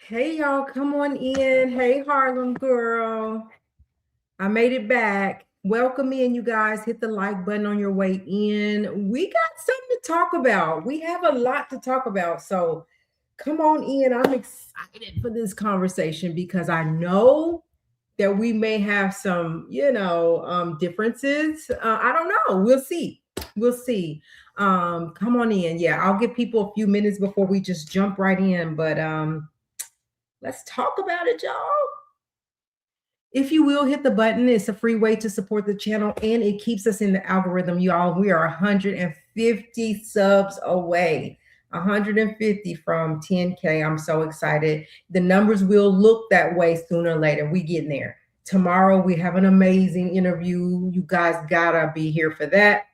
Hey y'all, come on in. Hey Harlem girl. I made it back. Welcome in, you guys. Hit the like button on your way in. We got something to talk about. We have a lot to talk about. So come on in. I'm excited for this conversation because I know that we may have some, differences. I don't know. We'll see. We'll see. Come on in. Yeah, I'll give people a few minutes before we just jump right in. But let's talk about it, y'all. If you will hit the button, it's a free way to support the channel and it keeps us in the algorithm, y'all. We are 150 subs away. 150 from 10K. I'm so excited. The numbers will look that way sooner or later. We getting there. Tomorrow we have an amazing interview. You guys gotta be here for that.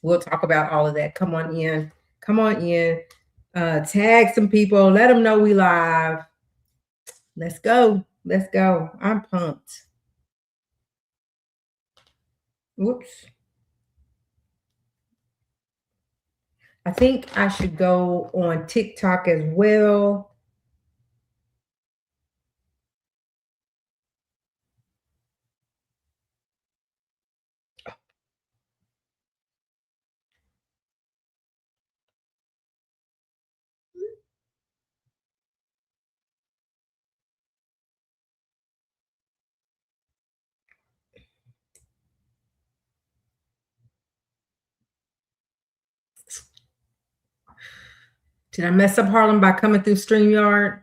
We'll talk about all of that. Come on in. Come on in. Tag some people. Let them know we live. Let's go. Let's go. I'm pumped. Whoops. I think I should go on TikTok as well. Did I mess up Harlem by coming through StreamYard?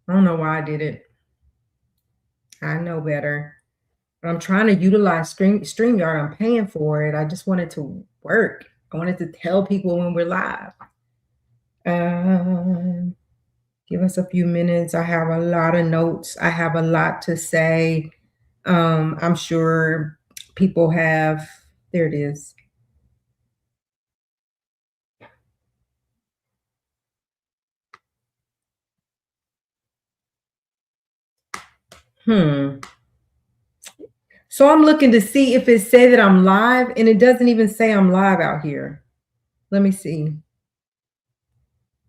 I don't know why I did it. I know better. I'm trying to utilize StreamYard. I'm paying for it. I just wanted to work. I wanted to tell people when we're live. Give us a few minutes. I have a lot of notes. I have a lot to say. I'm sure people have. There it is. So I'm looking to see if it say that I'm live, and it doesn't even say I'm live out here. Let me see.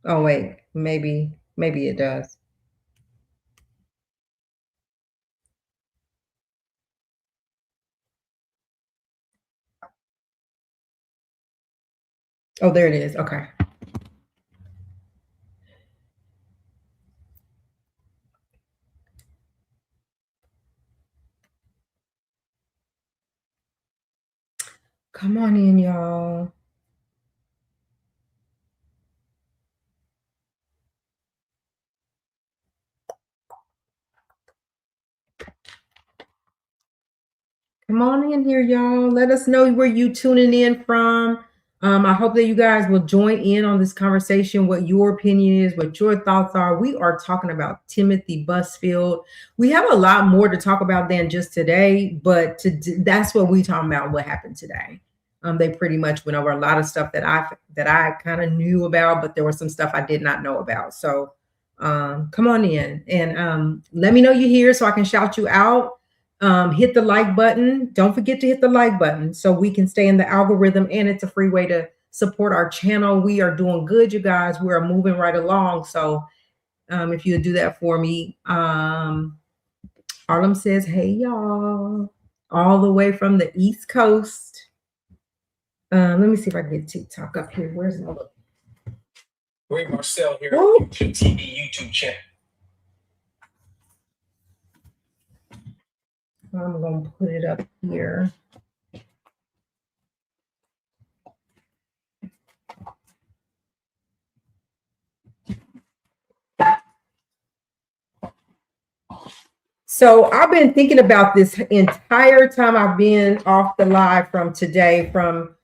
Oh wait, maybe it does. Oh, there it is. Okay. Come on in, y'all. Come on in here, y'all. Let us know where you tuning in from. I hope that you guys will join in on this conversation, what your opinion is, what your thoughts are. We are talking about Timothy Busfield. We have a lot more to talk about than just today, but that's what we talking about, what happened today. They pretty much went over a lot of stuff that I kind of knew about, but there was some stuff I did not know about. So come on in and let me know you're here so I can shout you out. Hit the like button. Don't forget to hit the like button so we can stay in the algorithm, and it's a free way to support our channel. We are doing good, you guys. We are moving right along. So if you do that for me, Harlem says, hey, y'all, all the way from the East Coast. Let me see if I can get TikTok up here. Where's my look? Ray Marcel here, TV YouTube channel. I'm going to put it up here. So I've been thinking about this entire time I've been off the live from today, from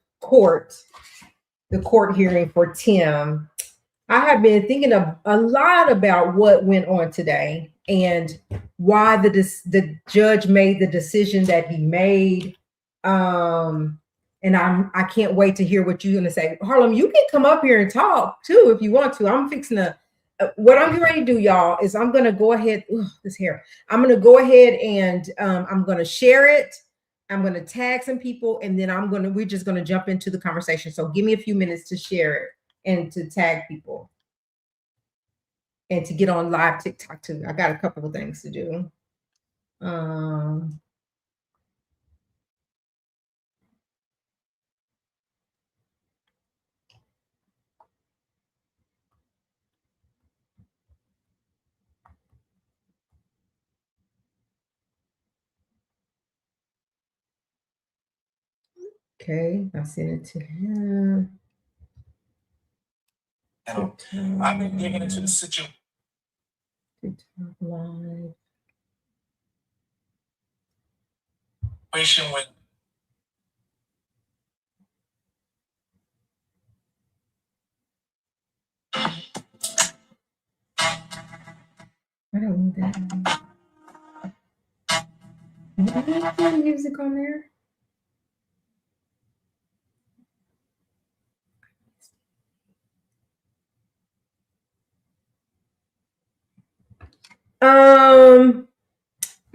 the court hearing for Tim. I have been thinking a lot about what went on today and why the judge made the decision that he made. And I can't wait to hear what you're going to say. Harlem, you can come up here and talk too if you want to. I'm fixing to. What I'm getting ready to do, y'all, is I'm going to go ahead. This hair. I'm going to go ahead and I'm going to share it. I'm going to tag some people, and then we're just going to jump into the conversation. So give me a few minutes to share it and to tag people. and to get on live TikTok too. I got a couple of things to do. Okay, I sent it to him. I've been digging into the situation. TikTok live. With I don't need that. What music on there?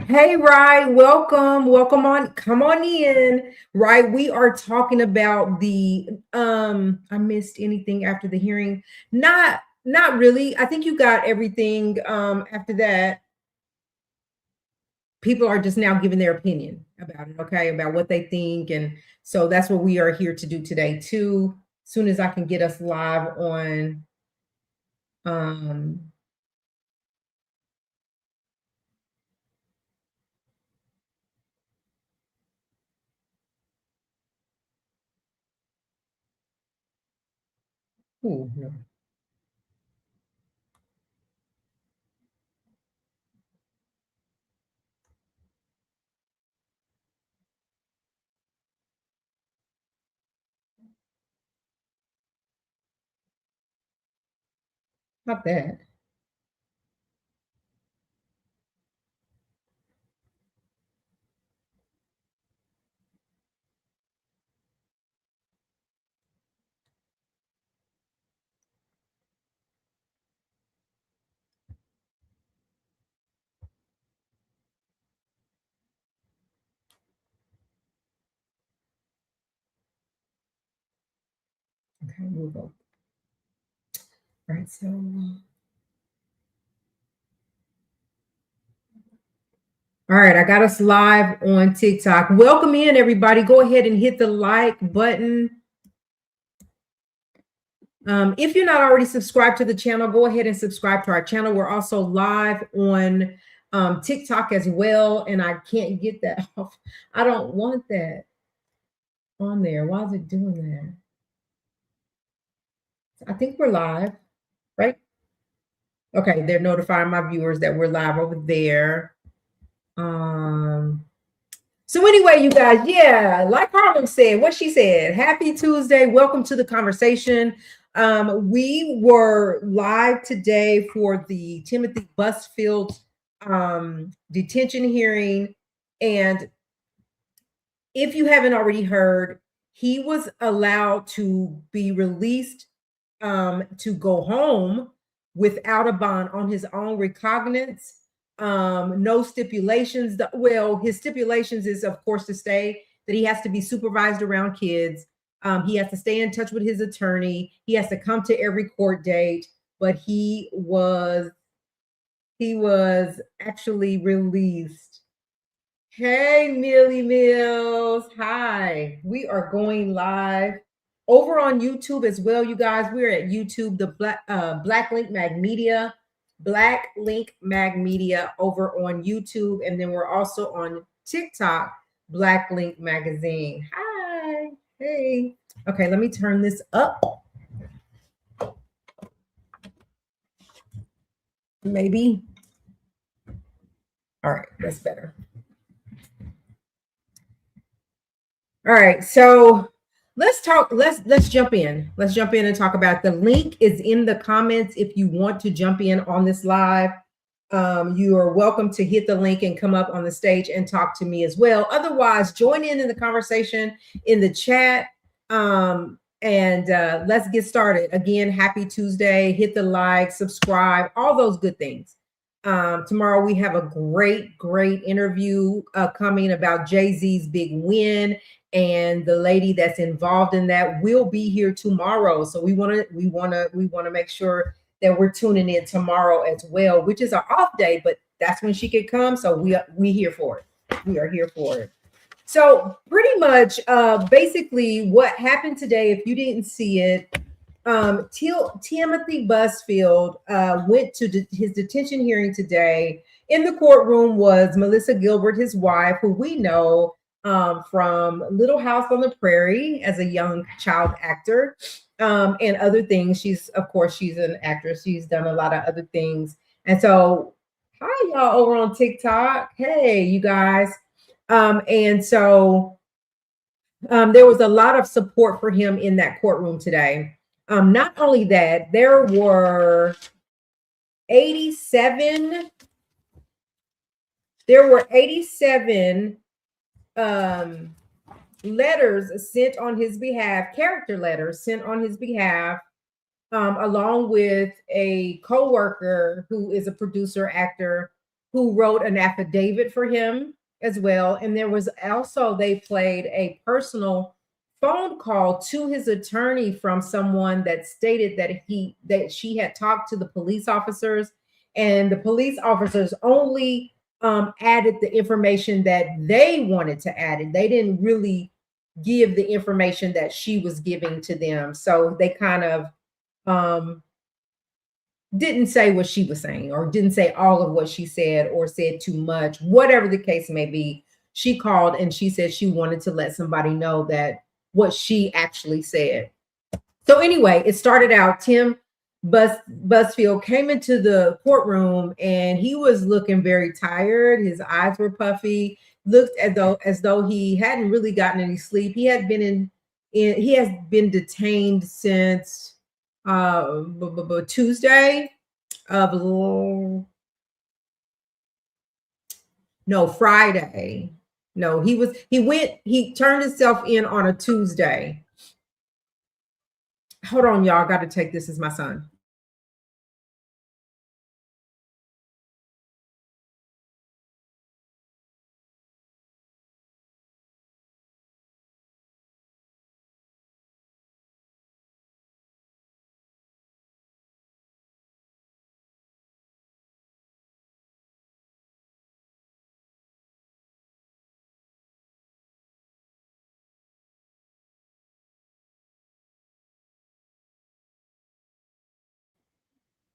Hey, Rye, welcome on, come on in. Right, we are talking about the I missed anything after the hearing? Not really. I think you got everything after that. People are just now giving their opinion about it, okay, about what they think, and so that's what we are here to do today too. As soon as I can get us live on ooh, no. Not that. Okay, move on. All right, so all right, I got us live on TikTok. Welcome in, everybody. Go ahead and hit the like button. If you're not already subscribed to the channel, go ahead and subscribe to our channel. We're also live on TikTok as well, and I can't get that off. I don't want that on there. Why is it doing that? I think we're live, right? Okay, they're notifying my viewers that we're live over there. So anyway, you guys, yeah, like Harlem said, what she said, happy Tuesday. Welcome to the conversation. We were live today for the Timothy Busfield detention hearing. And if you haven't already heard, he was allowed to be released to go home without a bond on his own recognizance. No stipulations. Well, his stipulations is, of course, to stay, that he has to be supervised around kids. He has to stay in touch with his attorney. He has to come to every court date, but he was actually released. Hey, Millie Mills. Hi. We are going live over on YouTube as well, you guys. We're at YouTube, the Black Link Mag Media, Black Link Mag Media over on YouTube. And then we're also on TikTok, Black Link Magazine. Hi. Hey. Okay, let me turn this up. Maybe. All right, that's better. All right, so let's talk. Let's jump in. Let's jump in and talk about the link is in the comments. If you want to jump in on this live, you are welcome to hit the link and come up on the stage and talk to me as well. Otherwise, join in the conversation in the chat. And let's get started. Again, happy Tuesday. Hit the like, subscribe, all those good things. Tomorrow we have a great interview coming about Jay-Z's big win, and the lady that's involved in that will be here tomorrow. So we want to make sure that we're tuning in tomorrow as well, which is our off day, but that's when she could come. So we here for it. We are here for it. So pretty much, basically, what happened today, if you didn't see it, Timothy Busfield went to his detention hearing today. In the courtroom was Melissa Gilbert, his wife, who we know from Little House on the Prairie as a young child actor, and other things. She's an actress. She's done a lot of other things. And so, hi y'all over on TikTok. Hey, you guys. And so there was a lot of support for him in that courtroom today. Not only that, there were 87 letters sent on his behalf, character letters sent on his behalf, along with a co-worker who is a producer actor who wrote an affidavit for him as well. And there was also, they played a personal phone call to his attorney from someone that stated that she had talked to the police officers, and the police officers only added the information that they wanted to add it. They didn't really give the information that she was giving to them. So they kind of didn't say what she was saying, or didn't say all of what she said, or said too much, whatever the case may be. She called and she said she wanted to let somebody know that what she actually said. So anyway, it started out, Tim Busfield came into the courtroom and he was looking very tired. His eyes were puffy, looked as though he hadn't really gotten any sleep. He has been detained since Tuesday of Friday. No, he turned himself in on a Tuesday. Hold on, y'all. Got to take this as my son.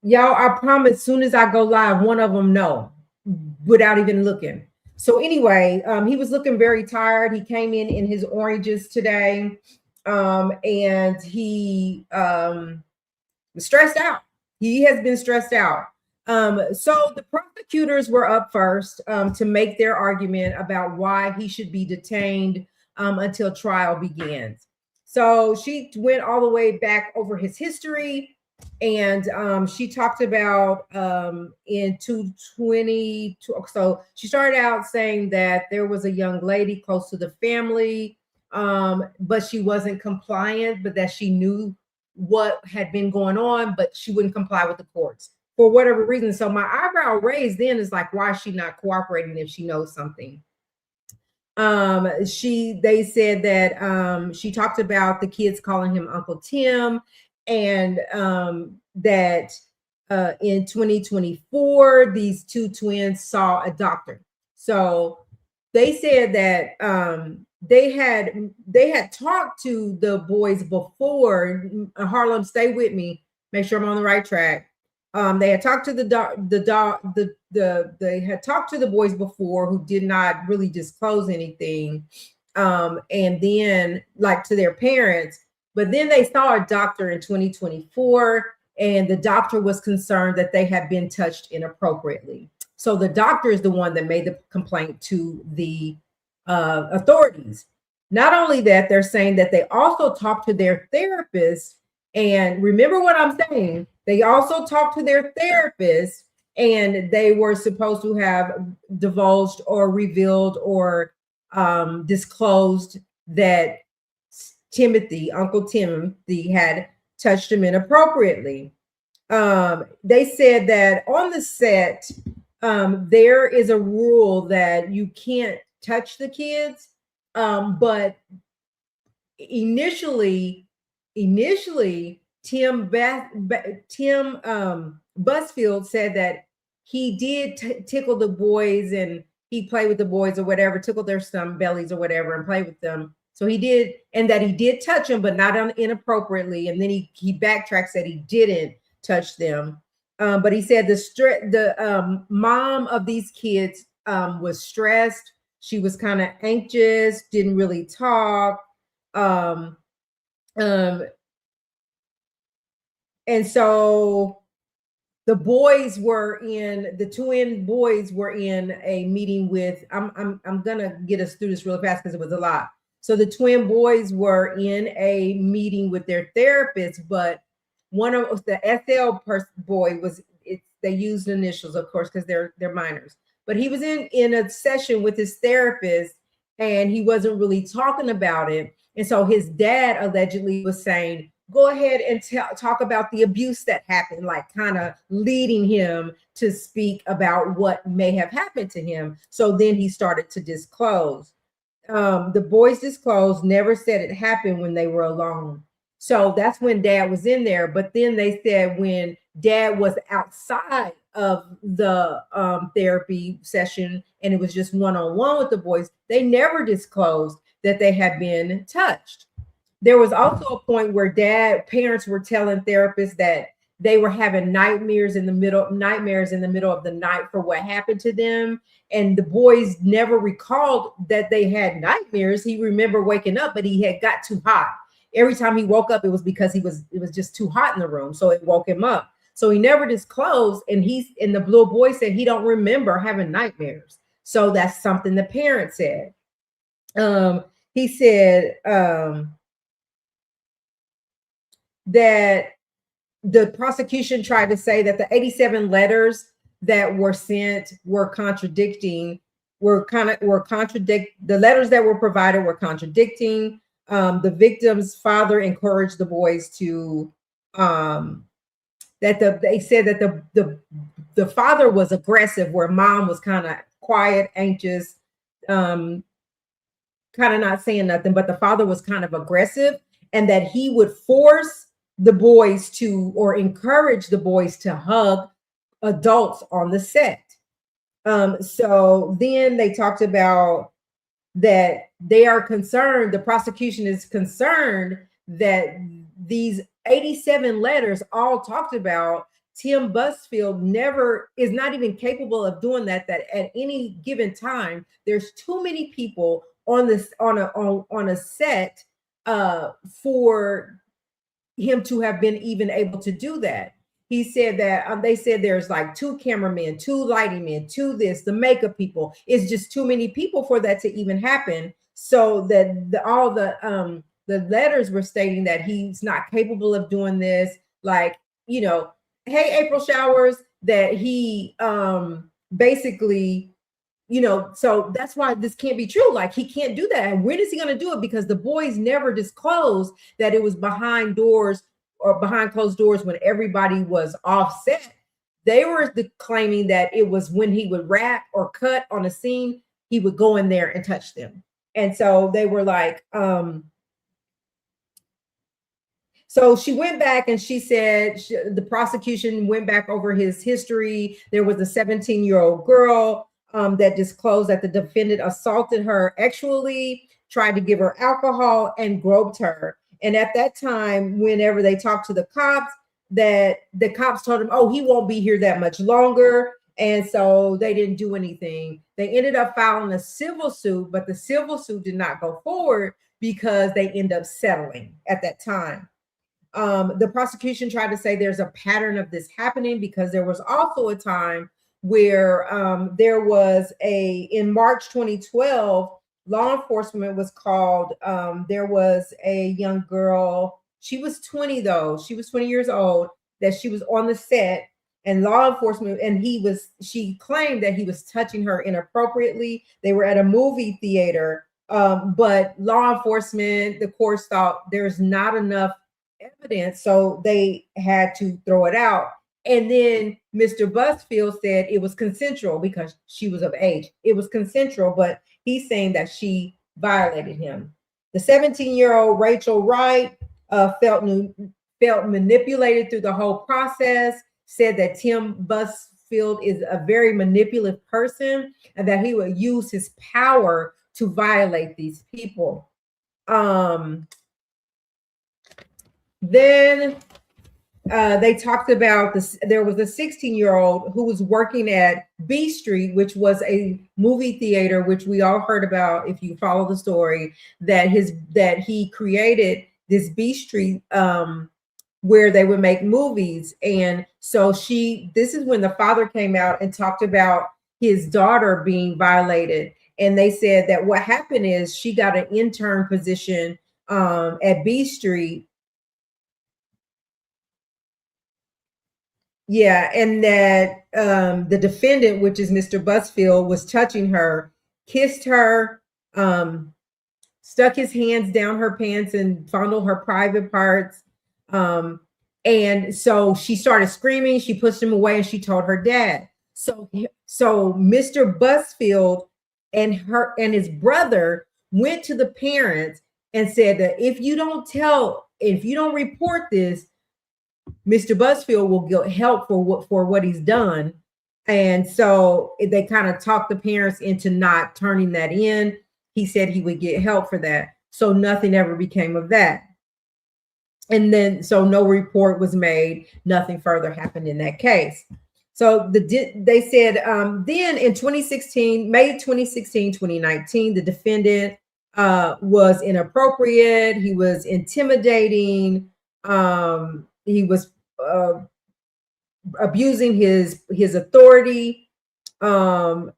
Y'all, I promise, as soon as I go live, one of them know without even looking. So anyway, he was looking very tired. He came in his oranges today, and he was stressed out. He has been stressed out. So the prosecutors were up first to make their argument about why he should be detained until trial begins. So she went all the way back over his history, and she talked about in 220. So she started out saying that there was a young lady close to the family, but she wasn't compliant, but that she knew what had been going on, but she wouldn't comply with the courts for whatever reason. So my eyebrow raised then is like, why is she not cooperating if she knows something? They said that she talked about the kids calling him Uncle Tim, and that in 2024 these two twins saw a doctor. So they said that they had talked to the boys before. Harlem, stay with me, make sure I'm on the right track. They had talked to they had talked to the boys before, who did not really disclose anything, and then like to their parents. But then they saw a doctor in 2024, and the doctor was concerned that they had been touched inappropriately. So the doctor is the one that made the complaint to the authorities. Not only that, they're saying that they also talked to their therapist. And remember what I'm saying, they also talked to their therapist, and they were supposed to have divulged or revealed or disclosed that Uncle Timothy, had touched him inappropriately. They said that on the set, there is a rule that you can't touch the kids, but initially Tim Busfield said that he did tickle the boys, and he played with the boys or whatever, tickled their stomach bellies or whatever, and played with them. So he did, and that he did touch them, but not inappropriately. And then he backtracks that he didn't touch them. But he said the mom of these kids was stressed. She was kind of anxious, didn't really talk. Um, um, and so the twin boys were in a meeting with, I'm gonna get us through this really fast because it was a lot. So the twin boys were in a meeting with their therapist, but one of the boy was, they used initials, of course, because they're minors. But he was in a session with his therapist, and he wasn't really talking about it. And so his dad allegedly was saying, go ahead and talk about the abuse that happened, like kind of leading him to speak about what may have happened to him. So then he started to disclose. The boys disclosed, never said it happened when they were alone. So that's when dad was in there. But then they said when dad was outside of the therapy session and it was just one-on-one with the boys, they never disclosed that they had been touched. There was also a point where parents were telling therapists that they were having nightmares in the middle of the night for what happened to them. And the boys never recalled that they had nightmares. He remembered waking up, but he had got too hot. Every time he woke up, it was because it was just too hot in the room. So it woke him up. So he never disclosed. And the little boy said he don't remember having nightmares. So that's something the parent said. He said, that the prosecution tried to say that the 87 letters that were sent were contradicting. The letters that were provided were contradicting. The victim's father encouraged the boys to they said that the father was aggressive, where mom was kind of quiet, anxious, kind of not saying nothing, but the father was kind of aggressive, and that he would force the boys to, or encourage the boys to hug adults on the set. So then they talked about that they are concerned, the prosecution is concerned that these 87 letters all talked about Tim Busfield is not even capable of doing that at any given time. There's too many people on a set for him to have been even able to do that. He said that they said there's like 2 cameramen, 2 lighting men, 2 this, the makeup people. It's just too many people for that to even happen. So that all the letters were stating that he's not capable of doing this. Like, hey, April Showers, that he basically, so that's why this can't be true. Like, he can't do that. And when is he going to do it? Because the boys never disclosed that it was behind doors or behind closed doors when everybody was offset. They were claiming that it was when he would wrap or cut on a scene, he would go in there and touch them. And so they were like, so she went back and she said the prosecution went back over his history. There was a 17-year-old girl that disclosed that the defendant assaulted her sexually, tried to give her alcohol, and groped her. And at that time, whenever they talked to the cops, that the cops told him, oh, he won't be here that much longer. And so they didn't do anything. They ended up filing a civil suit, but the civil suit did not go forward because they ended up settling at that time. The prosecution tried to say there's a pattern of this happening because there was also a time where there was in March 2012, law enforcement was called. There was a young girl. She was 20 though. She was 20 years old, that she was on the set, and law enforcement, and she claimed that he was touching her inappropriately. They were at a movie theater, but law enforcement, the courts thought there's not enough evidence, so they had to throw it out. And then Mr. Busfield said it was consensual because she was of age. It was consensual, but he's saying that she violated him. The 17-year-old Rachel Wright felt felt manipulated through the whole process, said that Tim Busfield is a very manipulative person and that he would use his power to violate these people. Then they talked about this. There was a 16-year-old who was working at B Street, which was a movie theater, which we all heard about if you follow the story, that he created this B Street where they would make movies. And so this is when the father came out and talked about his daughter being violated. And they said that what happened is she got an intern position at B Street. Yeah, and that the defendant, which is Mr. Busfield, was touching her, kissed her, stuck his hands down her pants and fondled her private parts. And so she started screaming. She pushed him away and she told her dad. So Mr. Busfield and his brother went to the parents and said that if you don't report this, Mr. Busfield will get help for what he's done. And so they kind of talked the parents into not turning that in. He said he would get help for that. So nothing ever became of that. And then, so no report was made. Nothing further happened in that case. So they said then in 2016, May 2016, 2019, the defendant was inappropriate. He was intimidating. He was abusing his authority, and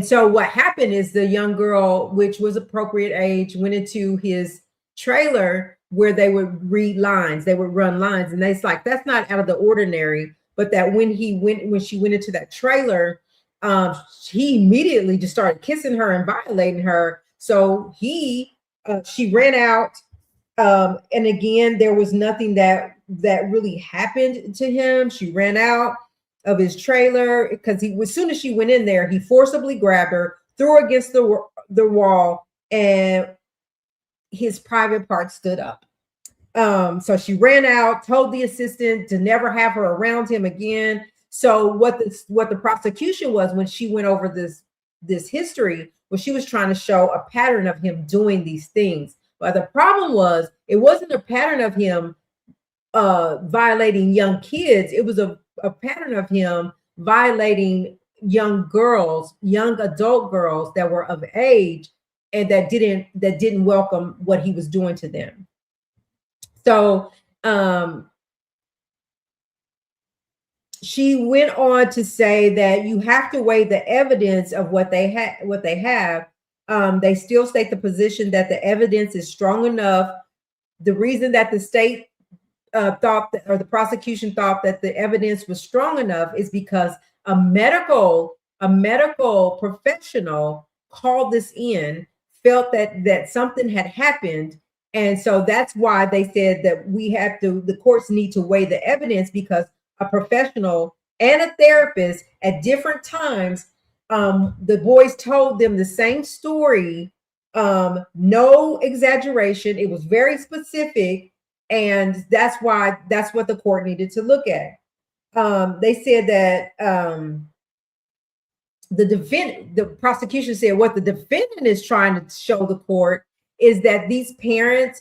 so what happened is the young girl, which was appropriate age, went into his trailer where they would read lines, they would run lines, and it's like that's not out of the ordinary. But that when she went into that trailer, he immediately just started kissing her and violating her. So she ran out. And again, there was nothing that really happened to him. She ran out of his trailer because as soon as she went in there, he forcibly grabbed her, threw her against the wall, and his private part stood up. So she ran out, told the assistant to never have her around him again. So what the prosecution was when she went over this history was she was trying to show a pattern of him doing these things. But the problem was it wasn't a pattern of him violating young kids. It was a pattern of him violating young girls, young adult girls that were of age and that didn't welcome what he was doing to them. So she went on to say that you have to weigh the evidence of what they have. They still state the position that the evidence is strong enough. The reason that the state thought that, or the prosecution thought that the evidence was strong enough is because a medical professional called this in, felt that something had happened. And so that's why they said that the courts need to weigh the evidence because a professional and a therapist at different times, the boys told them the same story, no exaggeration. It was very specific. And that's what the court needed to look at. They said that the prosecution said what the defendant is trying to show the court is that these parents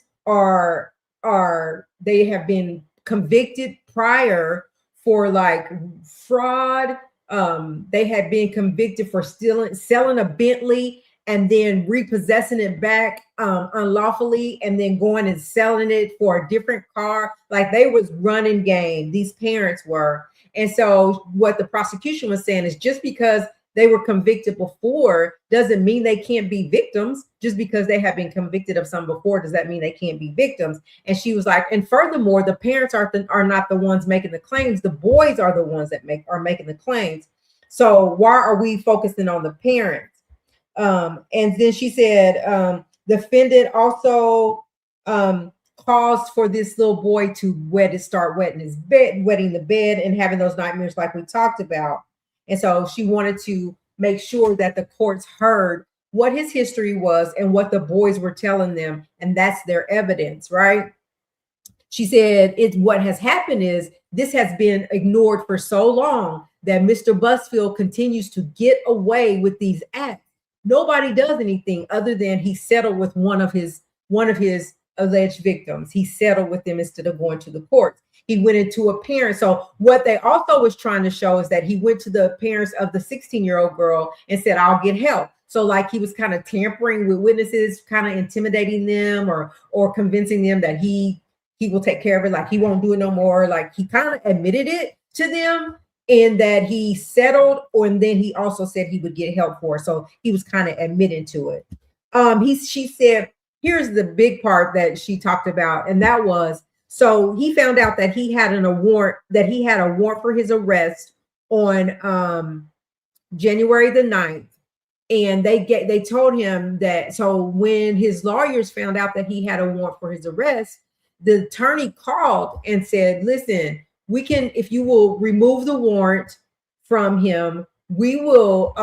they have been convicted prior for like fraud. They had been convicted for selling a Bentley and then repossessing it back unlawfully and then going and selling it for a different car. Like they was running game, these parents were. And so what the prosecution was saying is just because they were convicted before doesn't mean they can't be victims. Just because they have been convicted of some before, does that mean they can't be victims? And she was like, and furthermore, the parents are not the ones making the claims. The boys are the ones that are making the claims. So why are we focusing on the parents? And then she said, defendant also caused for this little boy to start wetting the bed and having those nightmares like we talked about. And so she wanted to make sure that the courts heard what his history was and what the boys were telling them, and that's their evidence, right? She said, it's what has happened is this has been ignored for so long that Mr. Busfield continues to get away with these acts. Nobody does anything other than he settled with one of his alleged victims. He settled with them instead of going to the courts. He went into a parent. So what they also was trying to show is that he went to the parents of the 16-year-old girl and said, I'll get help. So like he was kind of tampering with witnesses, kind of intimidating them or convincing them that he will take care of it, like he won't do it no more. Like he kind of admitted it to them and that he settled, and then he also said he would get help for it. So he was kind of admitting to it. She said, here's the big part that she talked about, and that was, so he found out that he had a warrant for his arrest on January the 9th. And they told him that, so when his lawyers found out that he had a warrant for his arrest, the attorney called and said, listen, we can, if you will remove the warrant from him, we will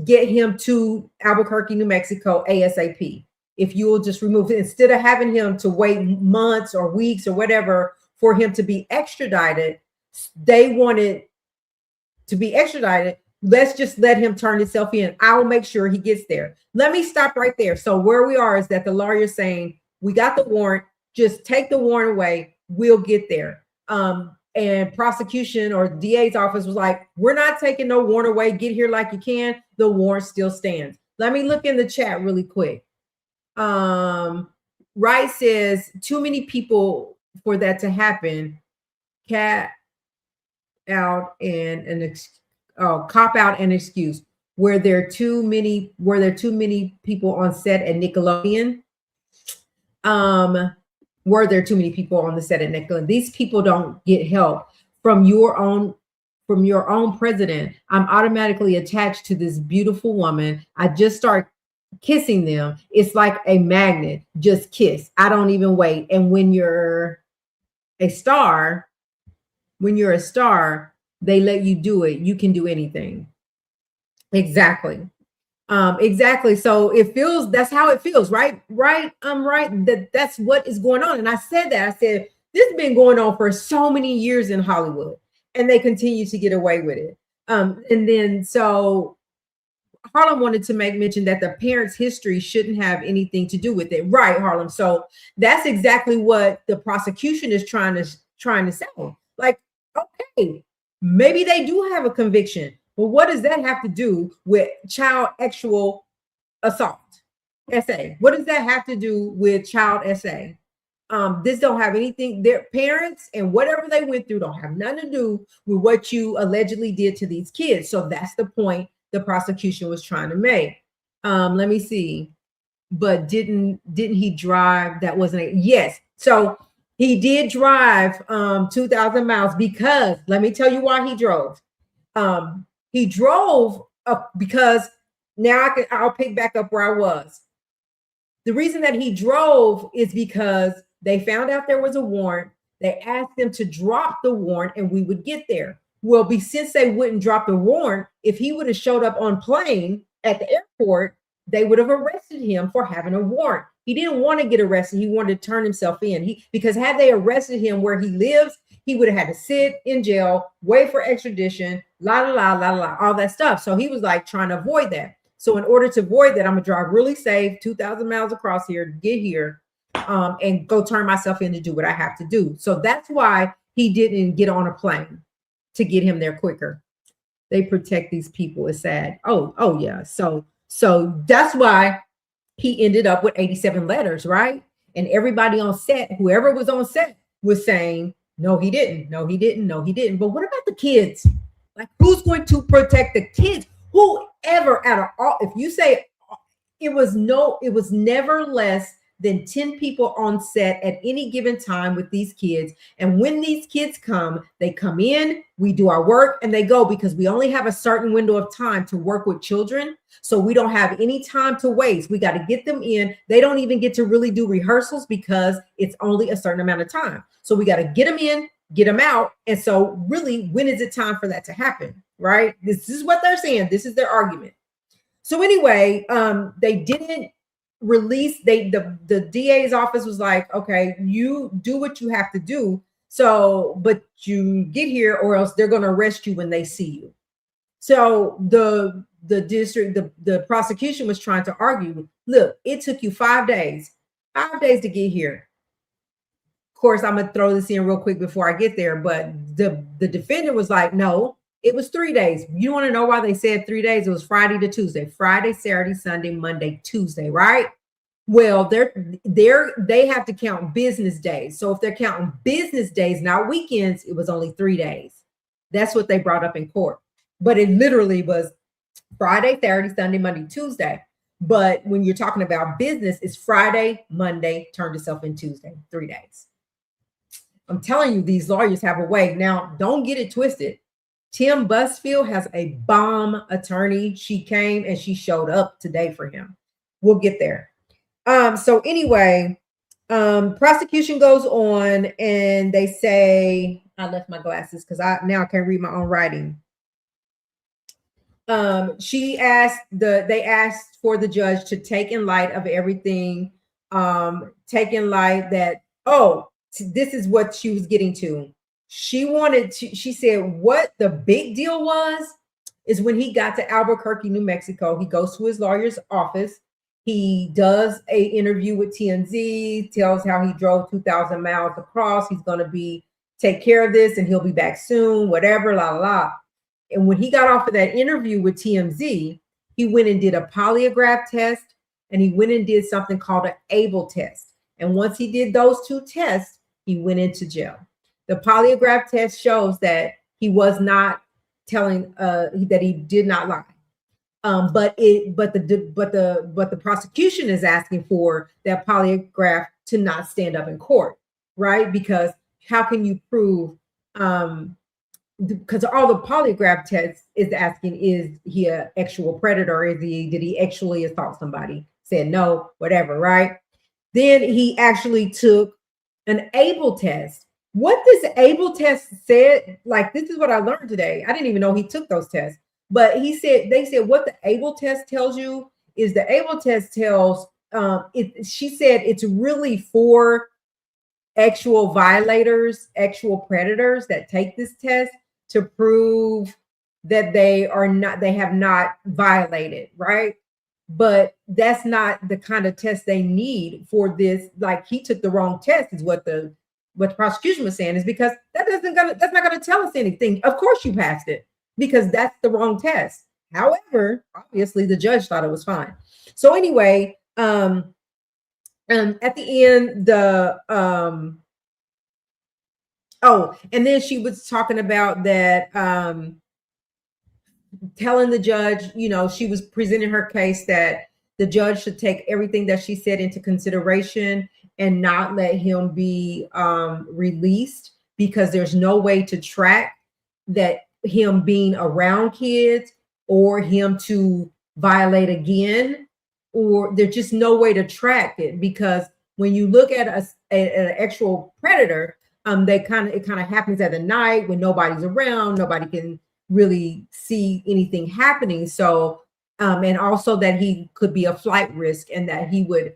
get him to Albuquerque, New Mexico ASAP. If you will just remove it, instead of having him to wait months or weeks or whatever for him to be extradited, they wanted to be extradited. Let's just let him turn himself in. I'll make sure he gets there. Let me stop right there. So where we are is that the lawyer's saying, we got the warrant, just take the warrant away. We'll get there. And prosecution or DA's office was like, we're not taking no warrant away. Get here like you can. The warrant still stands. Let me look in the chat really quick. Wright says, too many people for that to happen. Cop out and excuse. Were there too many people on set at Nickelodeon? Were there too many people on the set at Nickelodeon? These people don't get help from your own president. I'm automatically attached to this beautiful woman. I just start kissing them. It's like a magnet. Just kiss. I don't even wait. And when you're a star, they let you do it. You can do anything. Exactly. Exactly. So that's how it feels, right? Right. That's what is going on. And I said this has been going on for so many years in Hollywood, and they continue to get away with it. And then so Harlem wanted to make mention that the parents' history shouldn't have anything to do with it. Right, Harlem. So that's exactly what the prosecution is trying to say. Like, okay, maybe they do have a conviction, but what does that have to do with child sexual assault? SA. What does that have to do with child SA? This don't have anything, their parents and whatever they went through don't have nothing to do with what you allegedly did to these kids. So that's the point the prosecution was trying to make. Let me see. But didn't he drive? That wasn't yes. So he did drive 2,000 miles because let me tell you why he drove. He drove up because now I'll pick back up where I was. The reason that he drove is because they found out there was a warrant. They asked them to drop the warrant and we would get there. Well, since they wouldn't drop the warrant, if he would have showed up on plane at the airport, they would have arrested him for having a warrant. He didn't want to get arrested. He wanted to turn himself in. Because had they arrested him where he lives, he would have had to sit in jail, wait for extradition, all that stuff. So he was like trying to avoid that. So in order to avoid that, I'm gonna drive really safe, 2,000 miles across here to get here, and go turn myself in to do what I have to do. So that's why he didn't get on a plane to get him there quicker. They protect these people. It's sad. Oh yeah. So that's why he ended up with 87 letters, right? And everybody on set, whoever was on set, was saying, no, he didn't. No, he didn't. No, he didn't. But what about the kids? Like, who's going to protect the kids? Whoever out of all, if you say it was never less than 10 people on set at any given time with these kids. And when these kids come, they come in, we do our work and they go, because we only have a certain window of time to work with children. So we don't have any time to waste. We got to get them in. They don't even get to really do rehearsals because it's only a certain amount of time. So we got to get them in, get them out. And so really, when is it time for that to happen? Right? This is what they're saying. This is their argument. So anyway, they didn't release. The DA's office was like, okay, you do what you have to do. So, but you get here, or else they're going to arrest you when they see you. So the prosecution was trying to argue, look, it took you 5 days, 5 days to get here. Of course, I'm gonna throw this in real quick before I get there, but the defendant was like, no, it was 3 days. You want to know why they said 3 days? It was Friday to Tuesday, Friday, Saturday, Sunday, Monday, Tuesday, right? Well, they have to count business days. So if they're counting business days, not weekends, it was only 3 days. That's what they brought up in court. But it literally was Friday, Saturday, Sunday, Monday, Tuesday. But when you're talking about business, it's Friday, Monday, turned itself in Tuesday, 3 days. I'm telling you, these lawyers have a way. Now, don't get it twisted. Tim Busfield has a bomb attorney. She came and she showed up today for him. We'll get there. So anyway, prosecution goes on and they say, I left my glasses because I can't read my own writing. They asked for the judge to take in light of everything, take in light that, this is what she was getting to. She said what the big deal was is when he got to Albuquerque, New Mexico, he goes to his lawyer's office. He does a interview with TMZ, tells how he drove 2,000 miles across. He's going to take care of this and he'll be back soon, whatever, la, la, la. And when he got off of that interview with TMZ, he went and did a polygraph test and he went and did something called an ABLE test. And once he did those two tests, he went into jail. The polygraph test shows that he was not telling that he did not lie. But the prosecution is asking for that polygraph to not stand up in court, right? Because how can you prove? Because all the polygraph test is asking, is he an actual predator? Did he actually assault somebody? Said no, whatever, right? Then he actually took an ABLE test. What this ABLE test said, like, this is what I learned today. I didn't even know he took those tests. But they said what the ABLE test tells you is the ABLE test tells, she said it's really for actual violators, actual predators that take this test to prove that they have not violated, right? But that's not the kind of test they need for this. Like, he took the wrong test is what the prosecution was saying, is because that's not gonna tell us anything. Of course you passed it, because that's the wrong test. However, obviously the judge thought it was fine. So anyway, at the end, and then she was talking about that, telling the judge, she was presenting her case that the judge should take everything that she said into consideration and not let him be released, because there's no way to track that him being around kids or him to violate again, or there's just no way to track it. Because when you look at an actual predator, it kind of happens at the night when nobody's around, nobody can really see anything happening. So and also that he could be a flight risk and that he would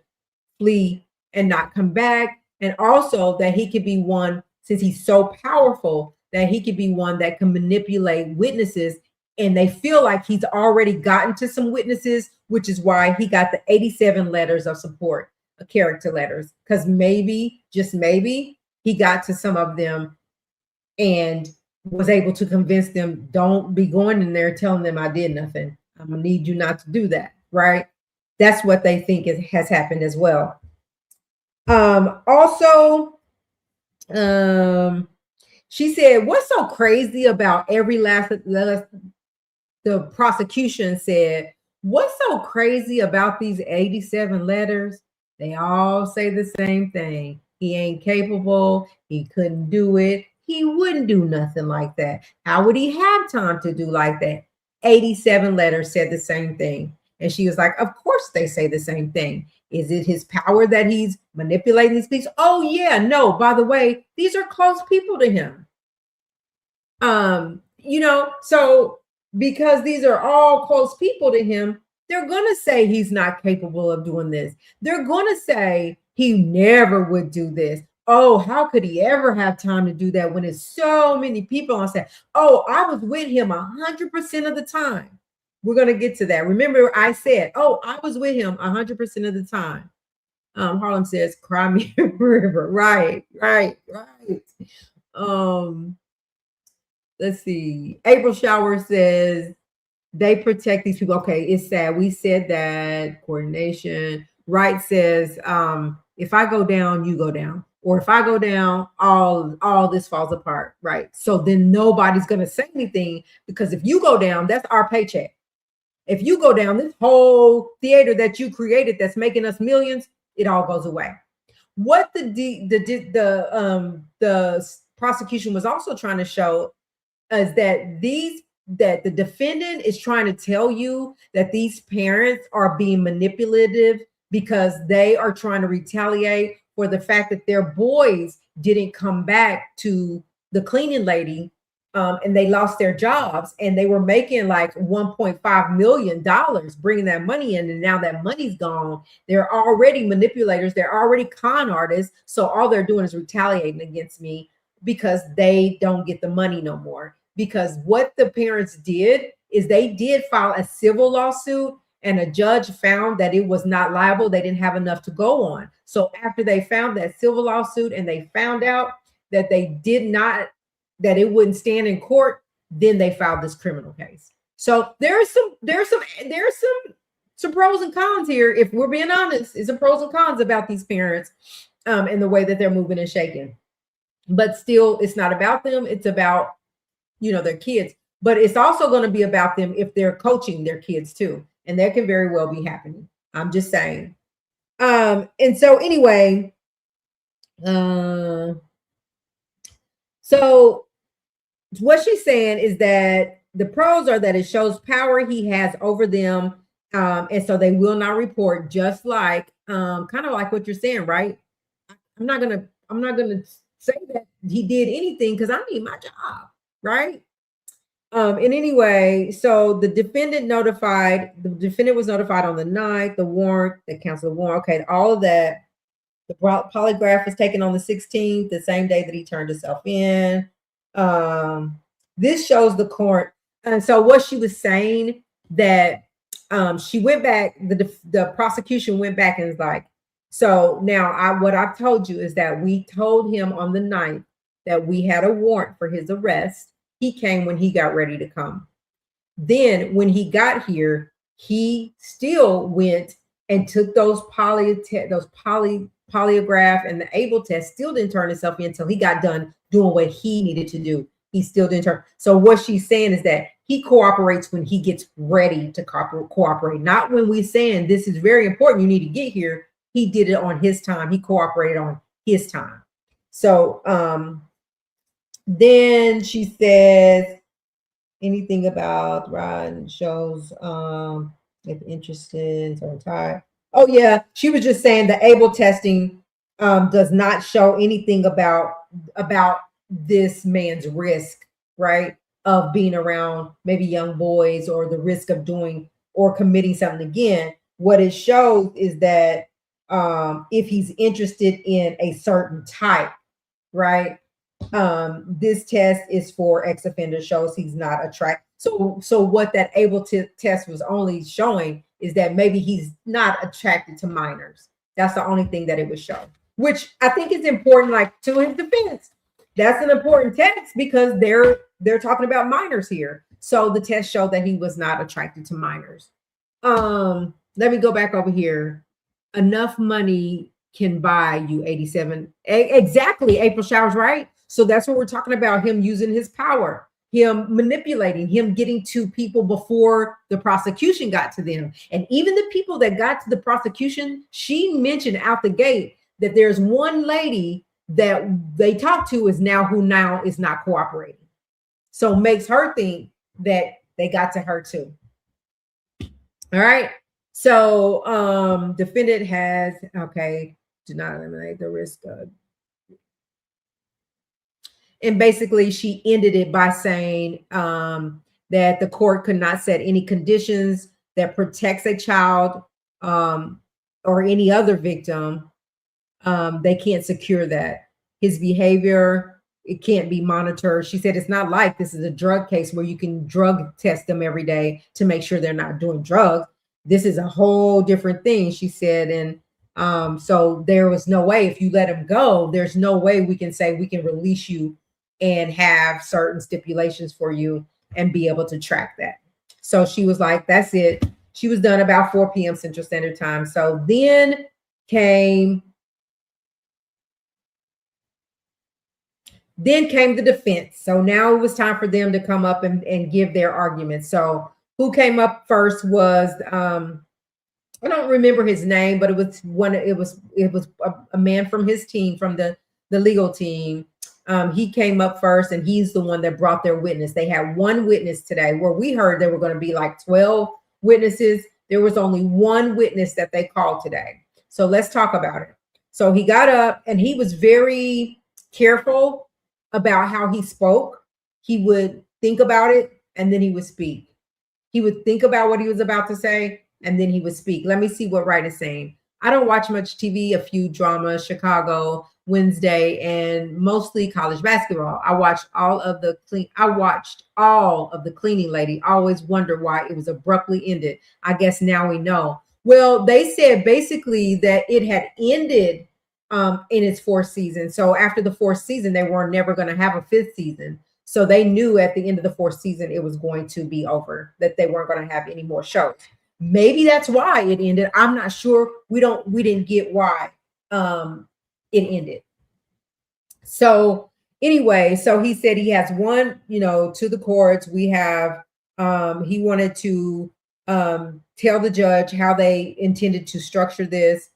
flee and not come back, and also that he could be one, since he's so powerful, that he could be one that can manipulate witnesses, and they feel like he's already gotten to some witnesses, which is why he got the 87 letters of support, character letters, because maybe, just maybe, he got to some of them and was able to convince them, don't be going in there telling them I did nothing. I'm gonna need you not to do that, right? That's what they think has happened as well. Also, she said, what's so crazy about every last, the prosecution said, what's so crazy about these 87 letters? They all say the same thing. He ain't capable. He couldn't do it. He wouldn't do nothing like that. How would he have time to do like that? 87 letters said the same thing. And she was like, of course they say the same thing. Is it his power that he's manipulating these people? Oh yeah, no, by the way, these are close people to him. So because these are all close people to him, They're going to say he's not capable of doing this. They're going to say he never would do this. Oh, how could he ever have time to do that when it's so many people on set? Oh, I was with him 100% of the time. We're going to get to that. Remember, I said, oh, I was with him 100% of the time. Harlem says, cry me a river. Right. Let's see. April Shower says, they protect these people. Okay, it's sad. We said that coordination. Wright says, if I go down, you go down. Or if I go down, all this falls apart. Right. So then nobody's gonna say anything because if you go down, that's our paycheck. If you go down, this whole theater that you created that's making us millions, it all goes away. What the prosecution was also trying to show is that the defendant is trying to tell you that these parents are being manipulative because they are trying to retaliate for the fact that their boys didn't come back to the cleaning lady, and they lost their jobs, and they were making like $1.5 million bringing that money in, and now that money's gone. They're already manipulators, they're already con artists, so all they're doing is retaliating against me because they don't get the money no more. Because what the parents did is they did file a civil lawsuit, and a judge found that it was not liable. They didn't have enough to go on. So after they found that civil lawsuit and they found out that they did not, that it wouldn't stand in court, then they filed this criminal case. So there's some pros and cons here. If we're being honest, it's a pros and cons about these parents and the way that they're moving and shaking. But still, it's not about them. It's about, their kids. But it's also going to be about them if they're coaching their kids too. And that can very well be happening. I'm just saying. And so anyway, so what she's saying is that the pros are that it shows power he has over them. And so they will not report, just like kind of like what you're saying, right? I'm not gonna say that he did anything because I need my job, right? And anyway, so the defendant was notified on the 9th, the warrant, the counsel warrant, okay, all of that. The polygraph was taken on the 16th, the same day that he turned himself in. This shows the court. And so what she was saying that she went back, the prosecution went back and was like, so now what I've told you is that we told him on the 9th that we had a warrant for his arrest. He came when he got ready to come. Then when he got here, he still went and took those polygraph and the able test, still didn't turn himself in until he got done doing what he needed to do. He still didn't turn. So what she's saying is that he cooperates when he gets ready to cooperate, not when we're saying this is very important, you need to get here. He did it on his time. He cooperated on his time. So then she says anything about Ryan shows if interested or tired. Oh yeah, she was just saying the able testing does not show anything about this man's risk, right, of being around maybe young boys or the risk of doing or committing something again. What it shows is that if he's interested in a certain type, right? This test is for ex-offender, shows he's not attracted. So what that able test was only showing is that maybe he's not attracted to minors. That's the only thing that it would show, which I think is important, like to his defense. That's an important test because they're talking about minors here. So the test showed that he was not attracted to minors. Let me go back over here. Enough money can buy you 87. Exactly, April Showers, right? So that's what we're talking about, him using his power, him manipulating, him getting to people before the prosecution got to them. And even the people that got to the prosecution, she mentioned out the gate that there's one lady that they talked to is now not cooperating. So makes her think that they got to her too. All right. So defendant has, okay, do not eliminate the risk of. And basically she ended it by saying that the court could not set any conditions that protects a child or any other victim, they can't secure that. His behavior, it can't be monitored. She said it's not like this is a drug case where you can drug test them every day to make sure they're not doing drugs. This is a whole different thing, she said. And so there was no way, if you let him go, there's no way we can say we can release you and have certain stipulations for you and be able to track that. So she was like, that's it. She was done about 4 p.m. Central Standard Time. So then came the defense. So now it was time for them to come up and give their arguments. So who came up first was I don't remember his name, but it was a man from his team, from the legal team. He came up first, and he's the one that brought their witness. They had one witness today, where we heard there were going to be like 12 witnesses. There was only one witness that they called today. So let's talk about it. So he got up, and he was very careful about how he spoke. He would think about it, and then he would speak. He would think about what he was about to say, and then he would speak. Let me see what Wright is saying. I don't watch much TV, a few dramas, Chicago, Wednesday, and mostly college basketball. I watched all of the Cleaning Lady. I always wonder why it was abruptly ended. I guess now we know. Well, they said basically that it had ended in its 4th season. So after the 4th season, they were never going to have a 5th season. So they knew at the end of the 4th season, it was going to be over, that they weren't going to have any more shows. Maybe that's why it ended. I'm not sure. We didn't get why it ended. So anyway, so he said he has one, to the courts. We have, he wanted to tell the judge how they intended to structure this.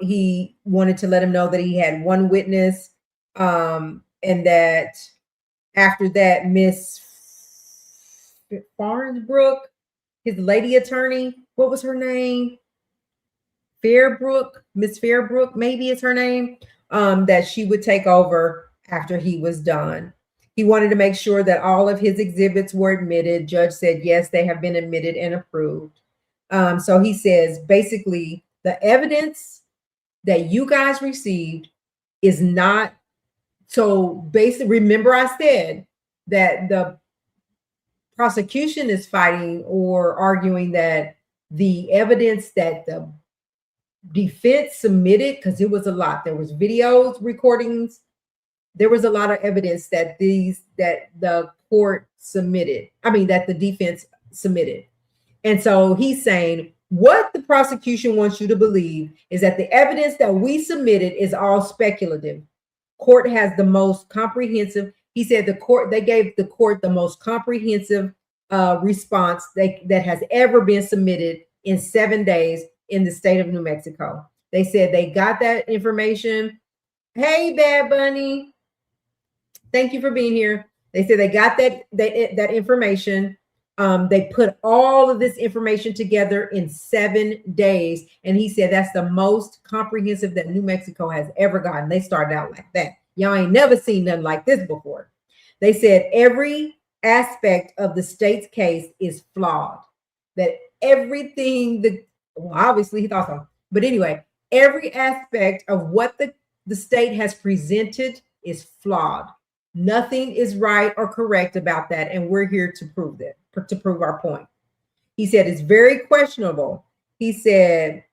He wanted to let him know that he had one witness, and that after that, Miss Farnsbrook, his lady attorney, what was her name? Miss Fairbrook, maybe it's her name, that she would take over after he was done. He wanted to make sure that all of his exhibits were admitted. Judge said, yes, they have been admitted and approved. So he says, basically, the evidence that you guys received is not, so basically, remember I said that the prosecution is fighting or arguing that the evidence that the defense submitted, because it was a lot, there was videos, recordings, there was a lot of evidence that the court submitted, that the defense submitted. And so he's saying what the prosecution wants you to believe is that the evidence that we submitted is all speculative. Court has the most comprehensive, he said they gave the court the most comprehensive response that has ever been submitted in 7 days in the state of New Mexico. They said they got that information. Hey, Bad Bunny. Thank you for being here. They said they got that information. They put all of this information together in 7 days. And he said that's the most comprehensive that New Mexico has ever gotten. They started out like that. Y'all ain't never seen nothing like this before. They said every aspect of the state's case is flawed. That everything, obviously he thought so. But anyway, every aspect of what the state has presented is flawed. Nothing is right or correct about that. And we're here to prove that, to prove our point. He said it's very questionable. He said,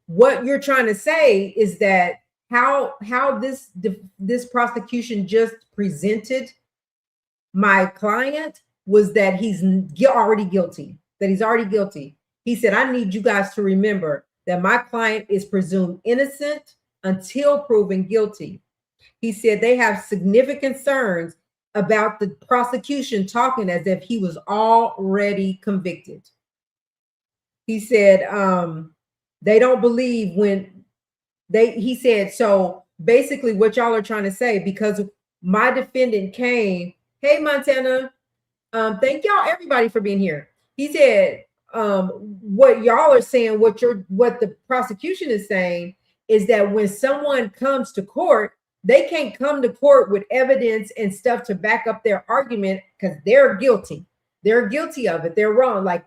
what you're trying to say is that how this prosecution just presented my client was that he's already guilty, that he's already guilty. He said, I need you guys to remember that my client is presumed innocent until proven guilty. He said they have significant concerns about the prosecution talking as if he was already convicted. He said they don't believe he said, so basically what y'all are trying to say, because my defendant came, hey, Montana, thank y'all, everybody, for being here. He said, what y'all are saying, what the prosecution is saying is that when someone comes to court, they can't come to court with evidence and stuff to back up their argument because they're guilty. They're guilty of it. They're wrong. Like,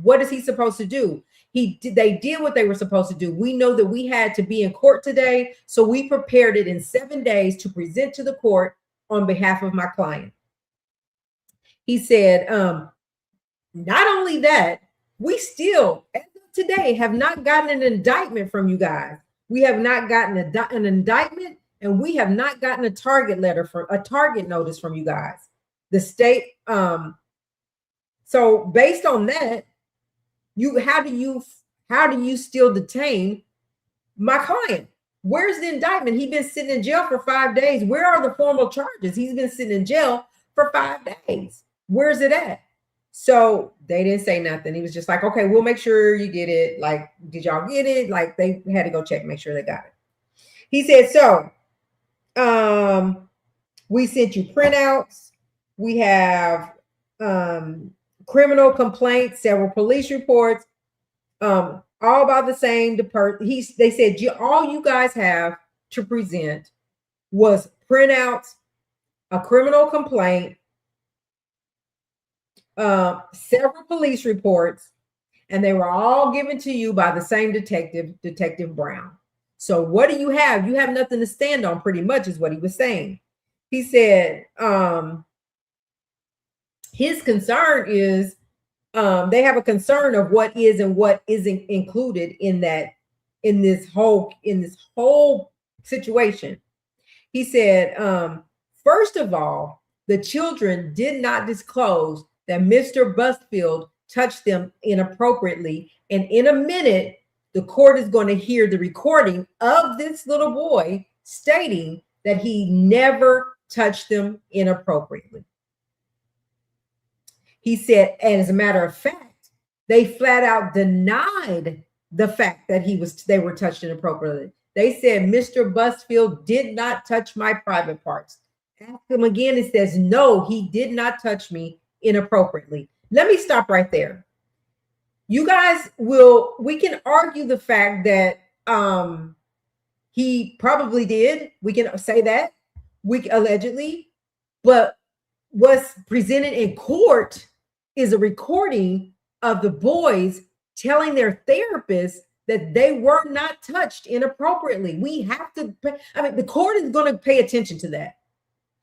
what is he supposed to do? They did what they were supposed to do. We know that we had to be in court today, so we prepared it in 7 days to present to the court on behalf of my client. He said, not only that, we still, as of today, have not gotten an indictment from you guys. We have not gotten an indictment, and we have not gotten a target notice from you guys. The state. So based on that, how do you still detain my client? Where's the indictment? He's been sitting in jail for 5 days. Where are the formal charges? He's been sitting in jail for 5 days. Where's it at? So they didn't say nothing. He was just like, okay, we'll make sure you get it. Like, did y'all get it? Like, they had to go check, make sure they got it. He said, so we sent you printouts. We have criminal complaints, several police reports, all about the same. They said all you guys have to present was printouts, a criminal complaint, several police reports, and they were all given to you by the same Detective Brown. So what do you have? You have nothing to stand on, pretty much, is what he was saying. He said his concern is they have a concern of what is and what isn't included in this whole situation. He said, first of all, the children did not disclose that Mr. Busfield touched them inappropriately. And in a minute, the court is going to hear the recording of this little boy stating that he never touched them inappropriately. He said, and as a matter of fact, they flat out denied the fact that they were touched inappropriately. They said, Mr. Busfield did not touch my private parts. Ask him again. It says, no, he did not touch me inappropriately. Let me stop right there. You guys we can argue the fact that he probably did. We can say that, allegedly, but what's presented in court is a recording of the boys telling their therapist that they were not touched inappropriately. We have to, the court is going to pay attention to that.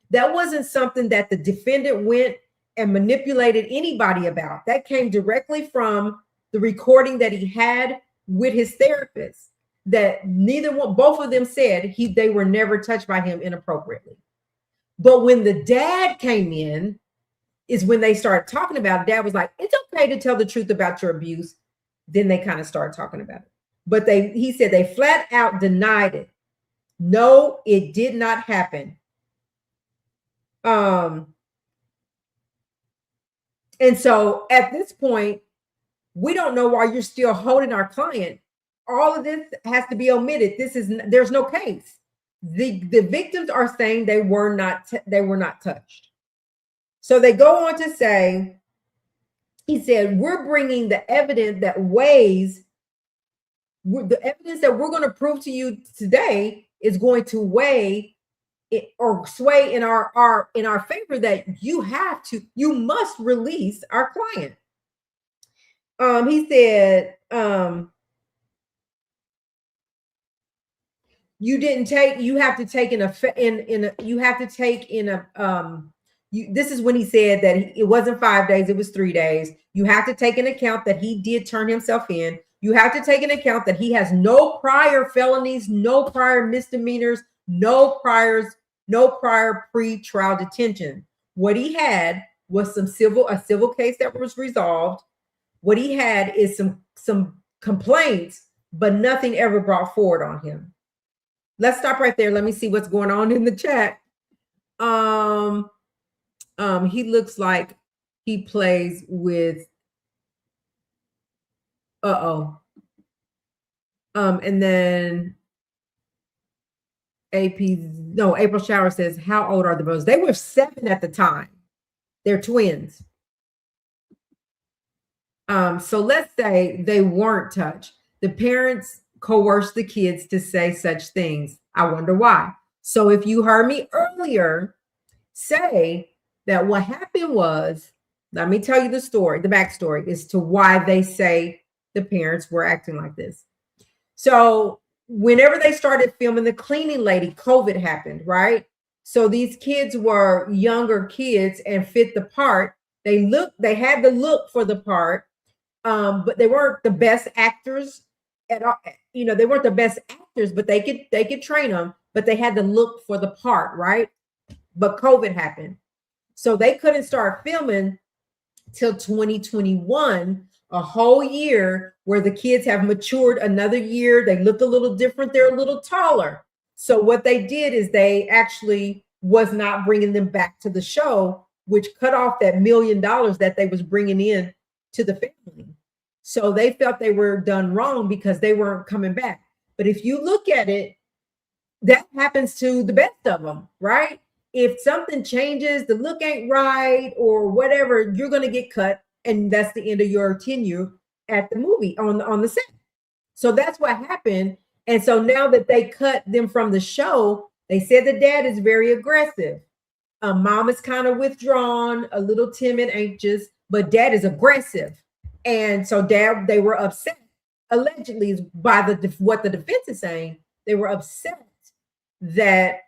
That wasn't something that the defendant went and manipulated anybody about. That came directly from the recording that he had with his therapist, that both of them said they were never touched by him inappropriately. But when the dad came in, is when they started talking about it. Dad was like, it's okay to tell the truth about your abuse. Then they kind of started talking about it. But he said they flat out denied it. No, it did not happen. And so at this point, we don't know why you're still holding our client. All of this has to be omitted. There's no case. The victims are saying they were not touched. So they go on to say, he said, we're bringing the evidence that the evidence that we're going to prove to you today is going to weigh or sway in our favor, that you must release our client. He said, this is when he said that it wasn't 5 days, it was 3 days. You have to take into account that he did turn himself in. You have to take into account that he has no prior felonies, no prior misdemeanors, no prior pre-trial detention. What he had was a civil case that was resolved. What he had is some complaints, but nothing ever brought forward on him. Let's stop right there. Let me see what's going on in the chat. He looks like he plays with and then April Shower says, how old are the boys? They were 7 at the time. They're twins. So let's say they weren't touched. The parents coerced the kids to say such things. I wonder why. So if you heard me earlier say that what happened was Let me tell you the story, the backstory as to why they say the parents were acting like this. So whenever they started filming the cleaning lady, COVID happened, right? So these kids were younger kids and fit the part. They had the look for the part, but they weren't the best actors at all. You know, they weren't the best actors, but they could train them, but they had to look for the part, right? But COVID happened. So they couldn't start filming till 2021, a whole year where the kids have matured another year. They look a little different. They're a little taller. So what they did is they actually was not bringing them back to the show, which cut off that $1 million that they was bringing in to the family. So they felt they were done wrong because they weren't coming back. But if you look at it, that happens to the best of them, right? If something changes, the look ain't right or whatever, you're going to get cut, and that's the end of your tenure at the movie on the set. So that's what happened. And so now that they cut them from the show, they said the dad is very aggressive. Mom is kind of withdrawn, a little timid, anxious, but dad is aggressive. And so dad, they were upset, allegedly, by what the defense is saying. They were upset that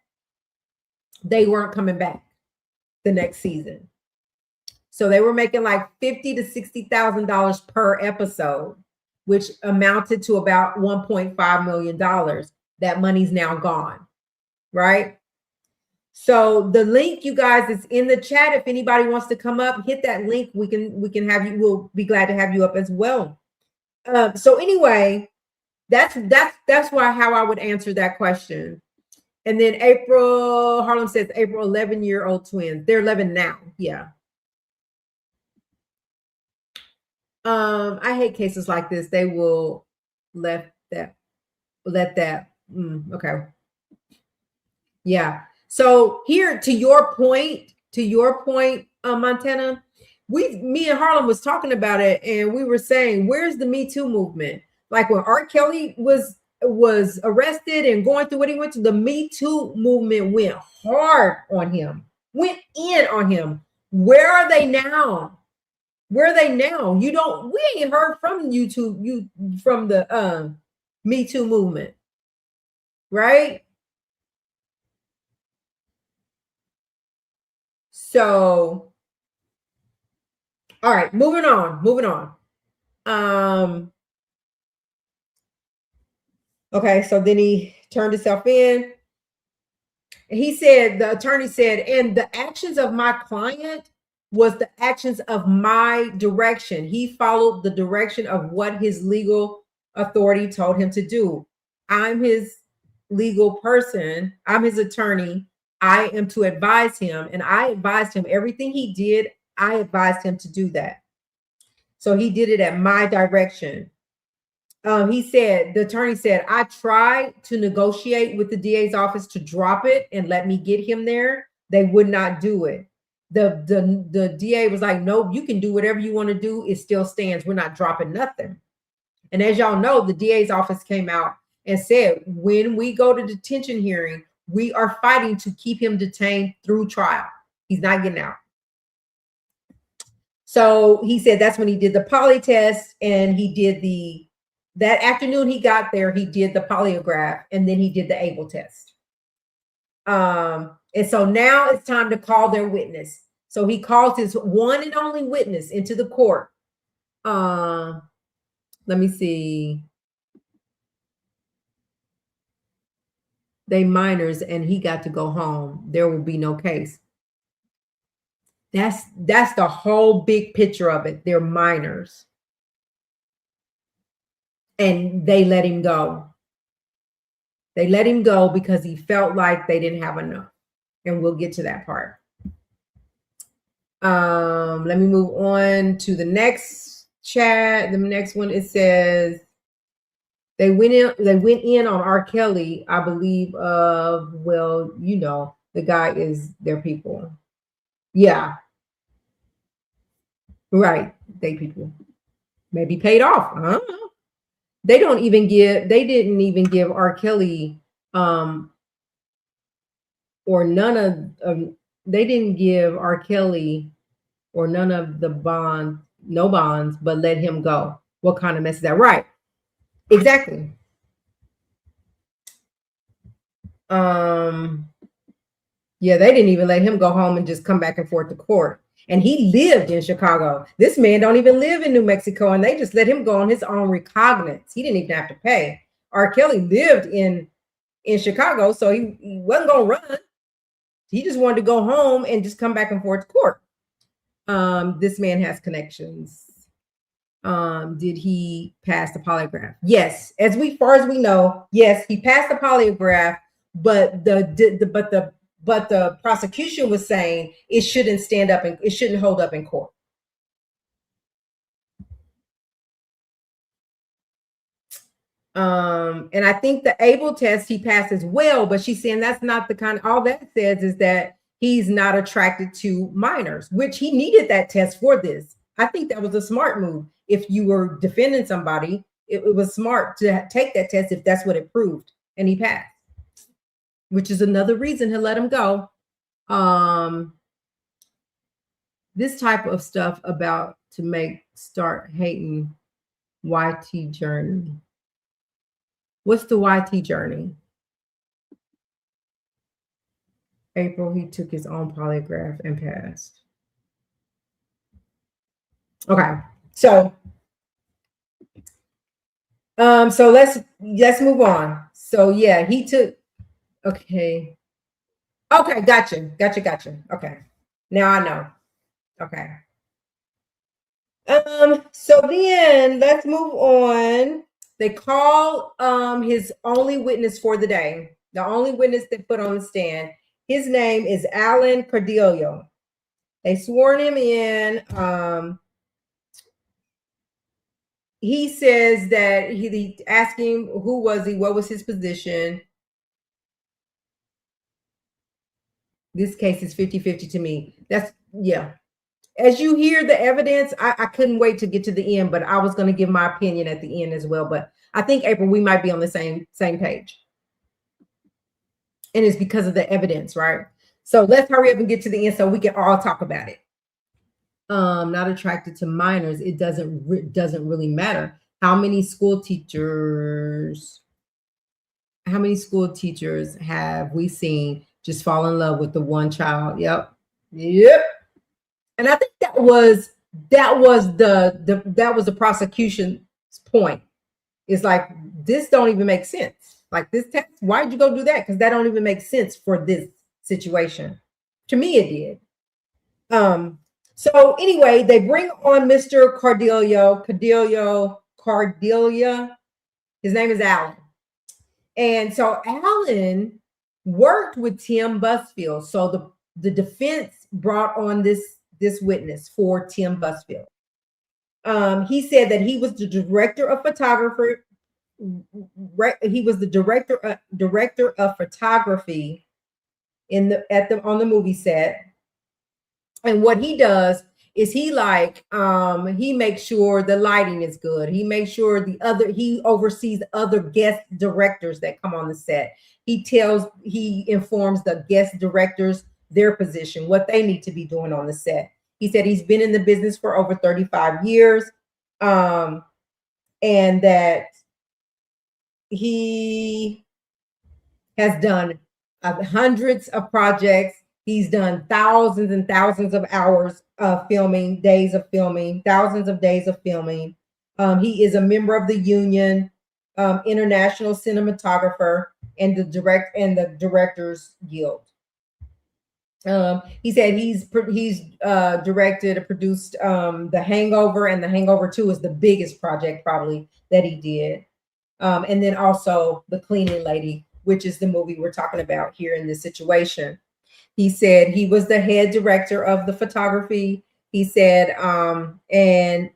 they weren't coming back the next season. So they were making like $50,000 to $60,000 per episode, which amounted to about $1.5 million. That money's now gone, right? So the link, you guys, is in the chat. If anybody wants to come up, hit that link. We can have you. We'll be glad to have you up as well. So anyway, that's how I would answer that question. And then Harlem says April 11-year-old twins. They're 11 now. Yeah. I hate cases like this. They will let that. Okay. Yeah. So here, to your point, Montana, me and Harlem was talking about it, and we were saying, where's the Me Too movement? Like when R. Kelly was arrested and going through what he went through, the Me Too movement went hard on him, went in on him. Where are they now? Where are they now? We ain't heard from from the Me Too movement, right? So, all right, moving on. Okay, so then he turned himself in. He said, the attorney said, and the actions of my client was the actions of my direction. He followed the direction of what his legal authority told him to do. I'm his legal person. I'm his attorney. I am to advise him, and I advised him everything he did. I advised him to do that. So he did it at my direction. The attorney said, I tried to negotiate with the DA's office to drop it and let me get him there. They would not do it. The DA was like, nope, you can do whatever you want to do. It still stands. We're not dropping nothing. And as y'all know, the DA's office came out and said, when we go to detention hearing, we are fighting to keep him detained through trial. He's not getting out. So he said that's when he did the poly test, and he did that afternoon he got there, he did the polygraph, and then he did the ABLE test. And so now it's time to call their witness. So he calls his one and only witness into the court. Let me see. They minors, and he got to go home. There will be no case. That's the whole big picture of it. They're minors. And they let him go. They let him go because he felt like they didn't have enough. And we'll get to that part. Let me move on to the next chat. The next one, it says they went in on R. Kelly, I believe, the guy is their people. Yeah. Right. They people. Maybe paid off. I don't know. They didn't even give R. Kelly or none of they didn't give R. Kelly or none of the bond, no bonds, but let him go. What kind of mess is that? Right. Exactly. Yeah, they didn't even let him go home and just come back and forth to court. And he lived in Chicago. This man don't even live in New Mexico, and they just let him go on his own recognizance. He didn't even have to pay. R. Kelly lived in Chicago, so he wasn't gonna run. He just wanted to go home and just come back and forth to court. This man has connections. Did he pass the polygraph? Yes, as far as we know, yes, he passed the polygraph, but the prosecution was saying it shouldn't stand up and it shouldn't hold up in court. And I think the able test he passed as well, but she's saying that's not the kind of, all that says is that he's not attracted to minors, which he needed that test for this. I think that was a smart move. If you were defending somebody, it was smart to take that test if that's what it proved, and he passed, which is another reason to let him go. This type of stuff about to start hating YT journey. What's the YT journey? April, he took his own polygraph and passed. Okay, so let's move on. So yeah, he took. Okay, gotcha. Okay, now I know. Okay. So then let's move on. They call his only witness for the day. The only witness they put on the stand. His name is Alan Cordelia. They sworn him in. He says that he asked him who was he, what was his position. This case is 50-50 to me. That's, yeah. As you hear the evidence, I couldn't wait to get to the end, but I was going to give my opinion at the end as well. But I think, April, we might be on the same page. And it's because of the evidence, right? So let's hurry up and get to the end so we can all talk about it. Not attracted to minors. It doesn't really matter. How many school teachers have we seen just fall in love with the one child? Yep. And I think that was the prosecution's point. It's like, this don't even make sense. Like, this text, why'd you go do that? Because that don't even make sense for this situation. To me, it did. So anyway, they bring on Mr. Cordelia. His name is Alan. And so Alan worked with Tim Busfield. So the defense brought on this witness for Tim Busfield. He said that he was the director of photography. He was the director of photography on the movie set. And what he does is he makes sure the lighting is good. He makes sure he oversees other guest directors that come on the set. He informs the guest directors their position, what they need to be doing on the set. He said he's been in the business for over 35 years, and that he has done hundreds of projects. He's done thousands and thousands of hours of filming, thousands of days of filming. He is a member of the union, International Cinematographer, and the Directors Guild. He said he's directed and produced The Hangover, and The Hangover 2 is the biggest project probably that he did. And then also The Cleaning Lady, which is the movie we're talking about here in this situation. He said he was the head director of the photography. He said, and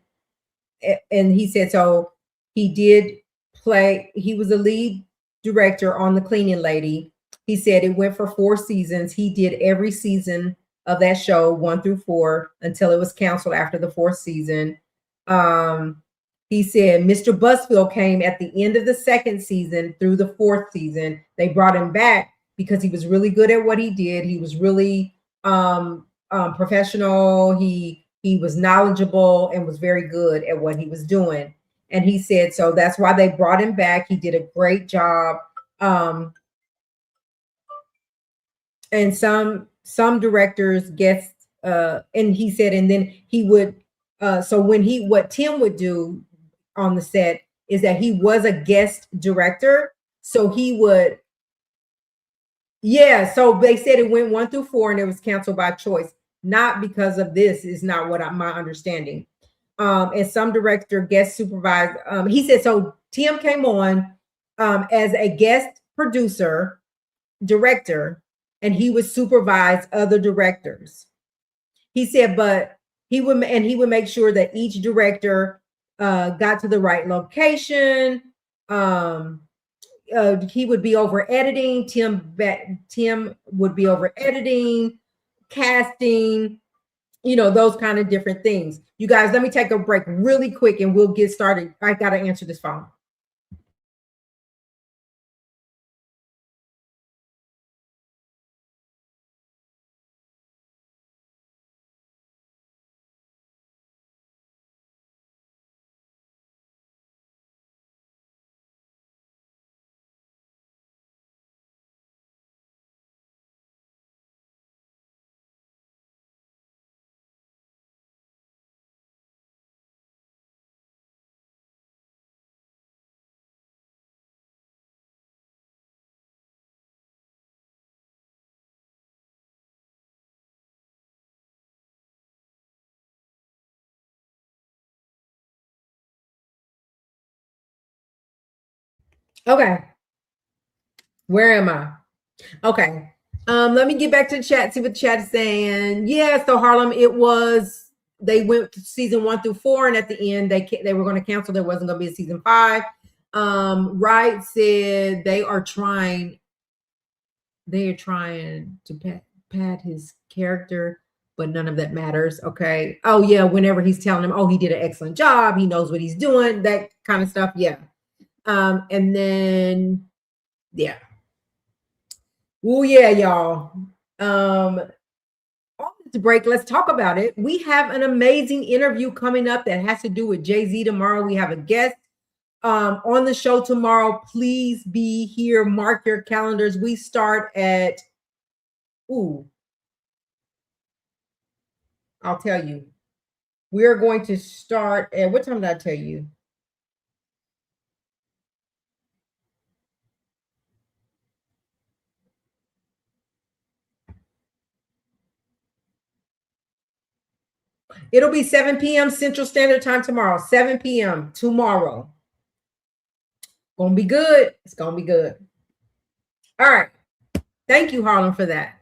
he said, so he was the lead director on The Cleaning Lady. He said it went for 4 seasons. He did every season of that show, 1 through 4, until it was canceled after the 4th season. He said Mr. Busfield came at the end of the 2nd season through the 4th season. They brought him back because he was really good at what he did. He was really professional. He He was knowledgeable and was very good at what he was doing. And he said, so that's why they brought him back. He did a great job. And some directors guest, and he said, and then he would, so what Tim would do on the set is that he was a guest director. So he would, yeah. So they said it went 1 through 4 and it was canceled by choice, not because of this. Is not what my understanding. And some director guest supervised. He said so. Tim came on as a guest producer, director, and he would supervise other directors. He said, but he would make sure that each director got to the right location. He would be over editing. Tim would be over editing, casting, those kind of different things. You guys, let me take a break really quick and we'll get started. I got to answer this phone. Okay. Where am I? Okay. Let me get back to the chat, see what the chat is saying. Yeah, so Harlem, they went to season 1 through 4, and at the end they were going to cancel. There wasn't going to be a season 5. Wright said they are trying to pad his character, but none of that matters. Okay. Oh yeah, whenever he's telling him, oh, he did an excellent job, he knows what he's doing, that kind of stuff. Yeah. And then yeah. Oh yeah, y'all. On this break, let's talk about it. We have an amazing interview coming up that has to do with Jay-Z tomorrow. We have a guest on the show tomorrow. Please be here. Mark your calendars. We start at I'll tell you. We are going to start at what time did I tell you? It'll be 7 p.m. Central Standard Time tomorrow. 7 p.m. tomorrow. Gonna be good. It's gonna be good. All right. Thank you, Harlem, for that.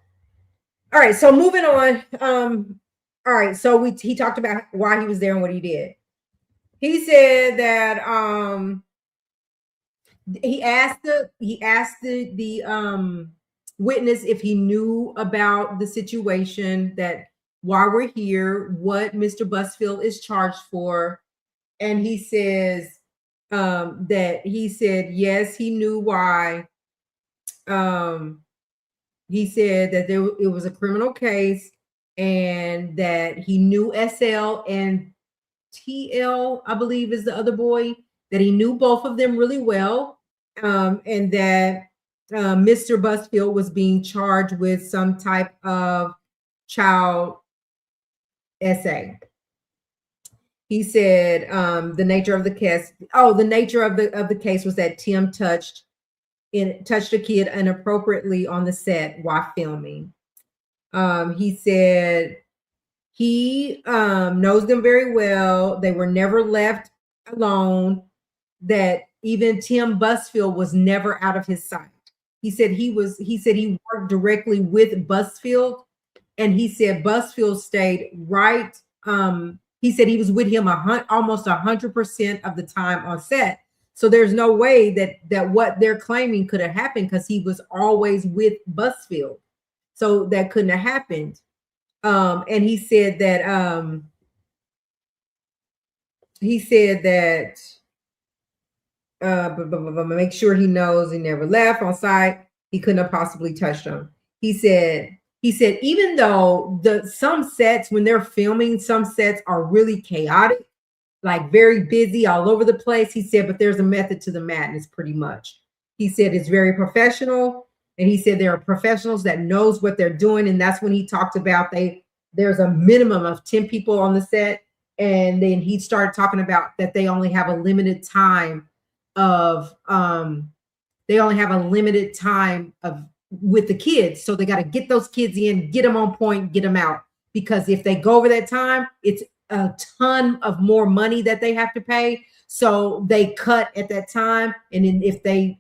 All right. So moving on. All right. So he talked about why he was there and what he did. He said that he asked the witness if he knew about the situation, that why we're here, what Mr. Busfield is charged for, and he says that he said yes, he knew why. He said that it was a criminal case and that he knew SL and TL, I believe is the other boy, that he knew both of them really well, and that Mr. Busfield was being charged with some type of child SA. He said the nature of the case. Oh, the nature of the case was that Tim touched a kid inappropriately on the set while filming. He said he knows them very well. They were never left alone. That even Tim Busfield was never out of his sight. He said he worked directly with Busfield, and he said Busfield stayed right. He said he was with him almost 100% of the time on set. So there's no way that what they're claiming could have happened, because he was always with Busfield. So that couldn't have happened. And he said that but make sure he knows he never left on site. He couldn't have possibly touched him. He said he said, even though some sets, when they're filming, some sets are really chaotic, like very busy all over the place. He said, but there's a method to the madness pretty much. He said it's very professional. And he said there are professionals that knows what they're doing. And that's when he talked about there's a minimum of 10 people on the set. And then he started talking about that they only have a limited time of with the kids. So they got to get those kids in, get them on point, get them out. Because if they go over that time, it's a ton of more money that they have to pay. So they cut at that time. And then if they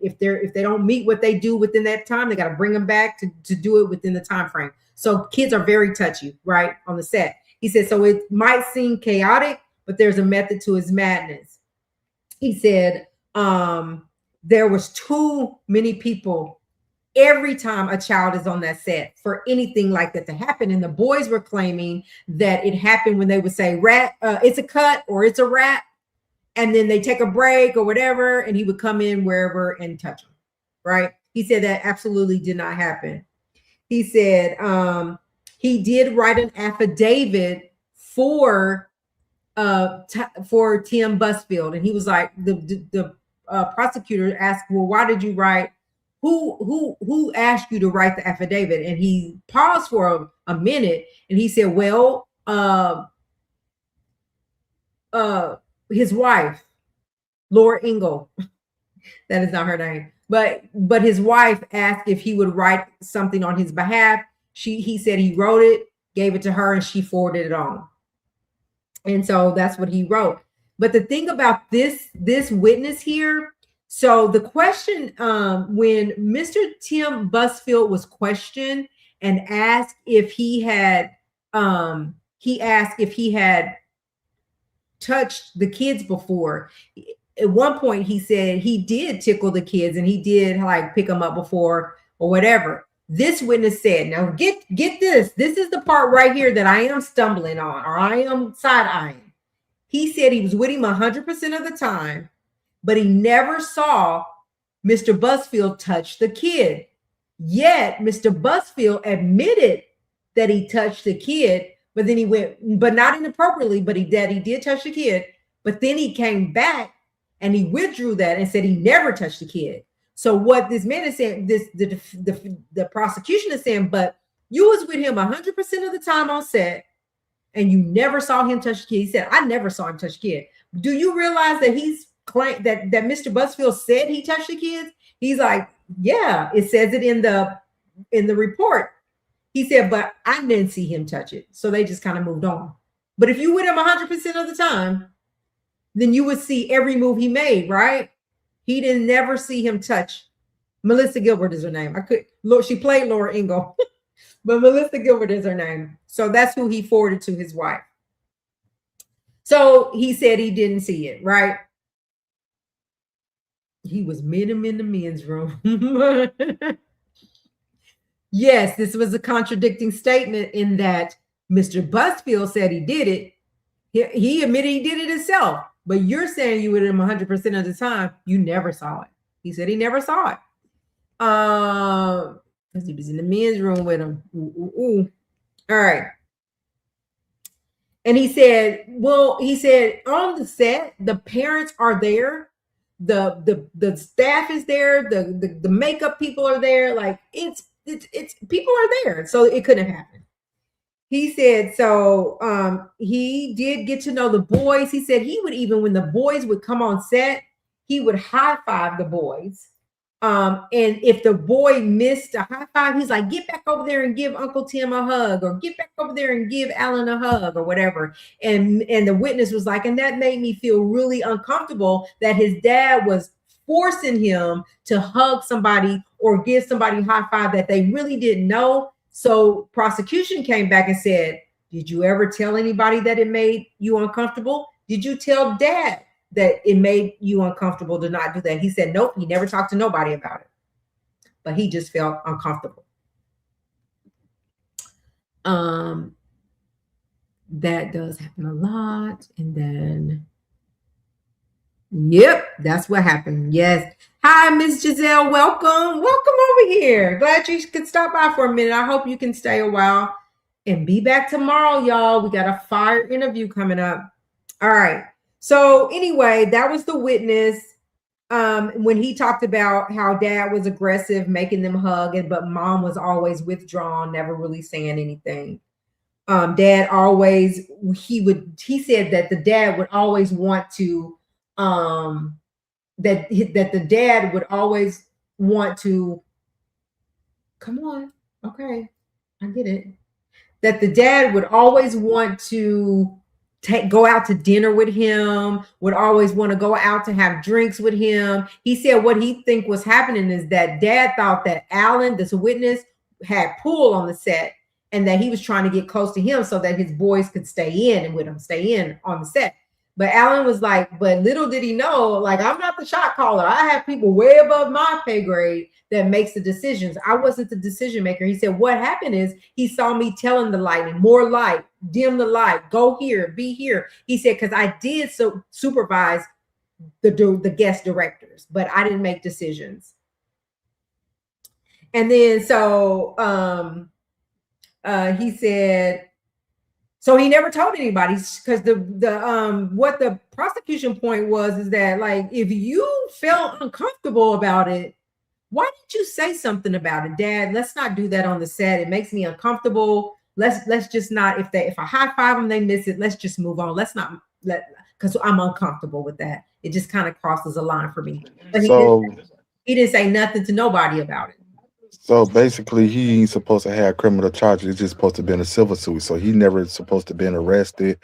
don't meet what they do within that time, they got to bring them back to do it within the time frame. So kids are very touchy, right, on the set. He said, so it might seem chaotic, but there's a method to his madness. He said, there was too many people every time a child is on that set for anything like that to happen. And the boys were claiming that it happened when they would say, it's a cut or it's a wrap. And then they take a break or whatever. And he would come in wherever and touch them. Right. He said that absolutely did not happen. He said he did write an affidavit for Tim Busfield. And he was like, the prosecutor asked, well, why did you write? Who asked you to write the affidavit? And he paused for a minute and he said, well, his wife, Laura Ingle, that is not her name, but his wife asked if he would write something on his behalf. He said he wrote it, gave it to her, and she forwarded it on. And so that's what he wrote. But the thing about this witness here, so the question, when Mr. Tim Busfield was questioned and asked if he had touched the kids before, at one point he said he did tickle the kids and he did like pick them up before or whatever. This witness said, now get this. This is the part right here that I am stumbling on, or I am side-eyeing. He said he was with him 100% of the time, but he never saw Mr. Busfield touch the kid. Yet Mr. Busfield admitted that he touched the kid, but then he went, but not inappropriately, but he did touch the kid. But then he came back and he withdrew that and said he never touched the kid. So what this man is saying, the prosecution is saying, but you was with him 100% of the time on set, and you never saw him touch the kid. He said, I never saw him touch the kid. Do you realize that he's claimed that Mr. Busfield said he touched the kids? He's like, yeah, it says it in the report. He said, but I didn't see him touch it. So they just kind of moved on. But if you with him 100% of the time, then you would see every move he made, right? He didn't never see him touch. Melissa Gilbert is her name. She played Laura Ingle, but Melissa Gilbert is her name. So that's who he forwarded to his wife. So he said he didn't see it, right? He was meeting him in the men's room. Yes, this was a contradicting statement in that Mr. Busfield said he did it. He admitted he did it himself, but you're saying you with him 100% of the time. You never saw it. He said he never saw it. Because he was in the men's room with him. All right. And he said on the set, the parents are there, the staff is there, the makeup people are there, like it's people are there, so it couldn't have happened. He said, so he did get to know the boys. He said he would, even when the boys would come on set, he would high five the boys. And if the boy missed a high five, he's like, get back over there and give Uncle Tim a hug, or get back over there and give Alan a hug, or whatever. And the witness was like, and that made me feel really uncomfortable that his dad was forcing him to hug somebody or give somebody a high five that they really didn't know. So prosecution came back and said, did you ever tell anybody that it made you uncomfortable? Did you tell dad that it made you uncomfortable to not do that? He said, nope, he never talked to nobody about it, but he just felt uncomfortable. That does happen a lot. And then Yep, that's what happened. Yes. Hi, Miss Giselle. Welcome. Welcome over here. Glad you could stop by for a minute. I hope you can stay a while and be back tomorrow, y'all. We got a fire interview coming up. All right. So anyway, that was the witness. When he talked about how dad was aggressive, making them hug, but mom was always withdrawn, never really saying anything. Dad always he said that the dad would always want to that the dad would always want to come on, okay, I get it, that the dad would always want to go out to dinner with him, would always want to go out to have drinks with him. He said what he think was happening is that dad thought that Alan, this witness, had pool on the set and that he was trying to get close to him so that his boys could stay in and with him stay in on the set. But Alan was like, but little did he know, like, I'm not the shot caller. I have people way above my pay grade that makes the decisions. I wasn't the decision maker. He said, what happened is he saw me telling the lighting, more light, dim the light, go here, be here. He said, because I did supervise the guest directors, but I didn't make decisions. And then he said, so he never told anybody, because the what the prosecution point was is that, like, if you felt uncomfortable about it, why didn't you say something about it, Dad? Let's not do that on the set. It makes me uncomfortable. Let's just not, if I high five them, they miss it. Let's just move on. Let's not because I'm uncomfortable with that. It just kind of crosses a line for me. But he didn't say nothing to nobody about it. So basically, he ain't supposed to have criminal charges. It's just supposed to be in a civil suit. So he never supposed to been arrested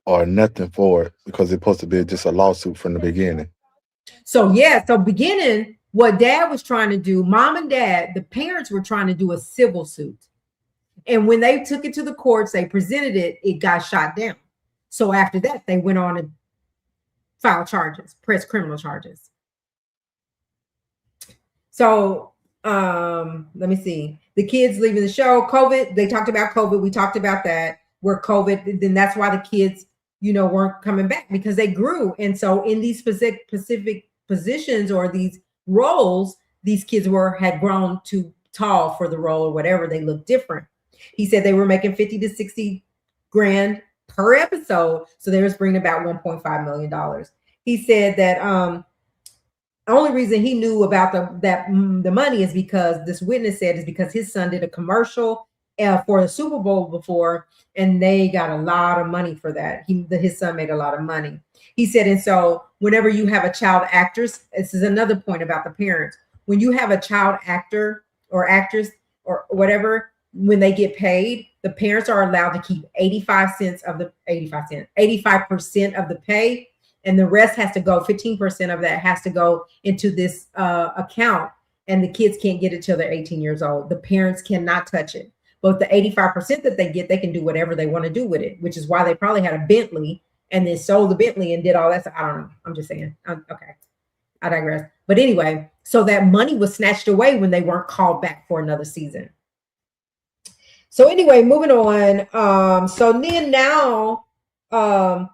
or nothing for it because it's supposed to be just a lawsuit from the beginning. So yeah, so beginning, what dad was trying to do, mom and dad, the parents were trying to do a civil suit. And when they took it to the courts, they presented it, it got shot down. So after that, they went on to file charges, press criminal charges. So let me see. The kids leaving the show, COVID, they talked about COVID. We talked about that, where COVID, then that's why the kids, weren't coming back because they grew. And so in these specific positions or these roles, these kids had grown too tall for the role or whatever. They look different. He said they were making 50 to 60 grand per episode. So they was bringing about $1.5 million. He said that the only reason he knew about the money is because this witness said is because his son did a commercial for the Super Bowl before, and they got a lot of money for that. His son made a lot of money. He said, and so whenever you have a child actress, this is another point about the parents. When you have a child actor or actress or whatever, when they get paid, the parents are allowed to keep 85% of the pay. And the rest has to go, 15% of that has to go into this account. And the kids can't get it till they're 18 years old. The parents cannot touch it. But the 85% that they get, they can do whatever they want to do with it, which is why they probably had a Bentley and then sold the Bentley and did all that. I don't know. I'm just saying. Okay. I digress. But anyway, so that money was snatched away when they weren't called back for another season. So anyway, moving on. So then now,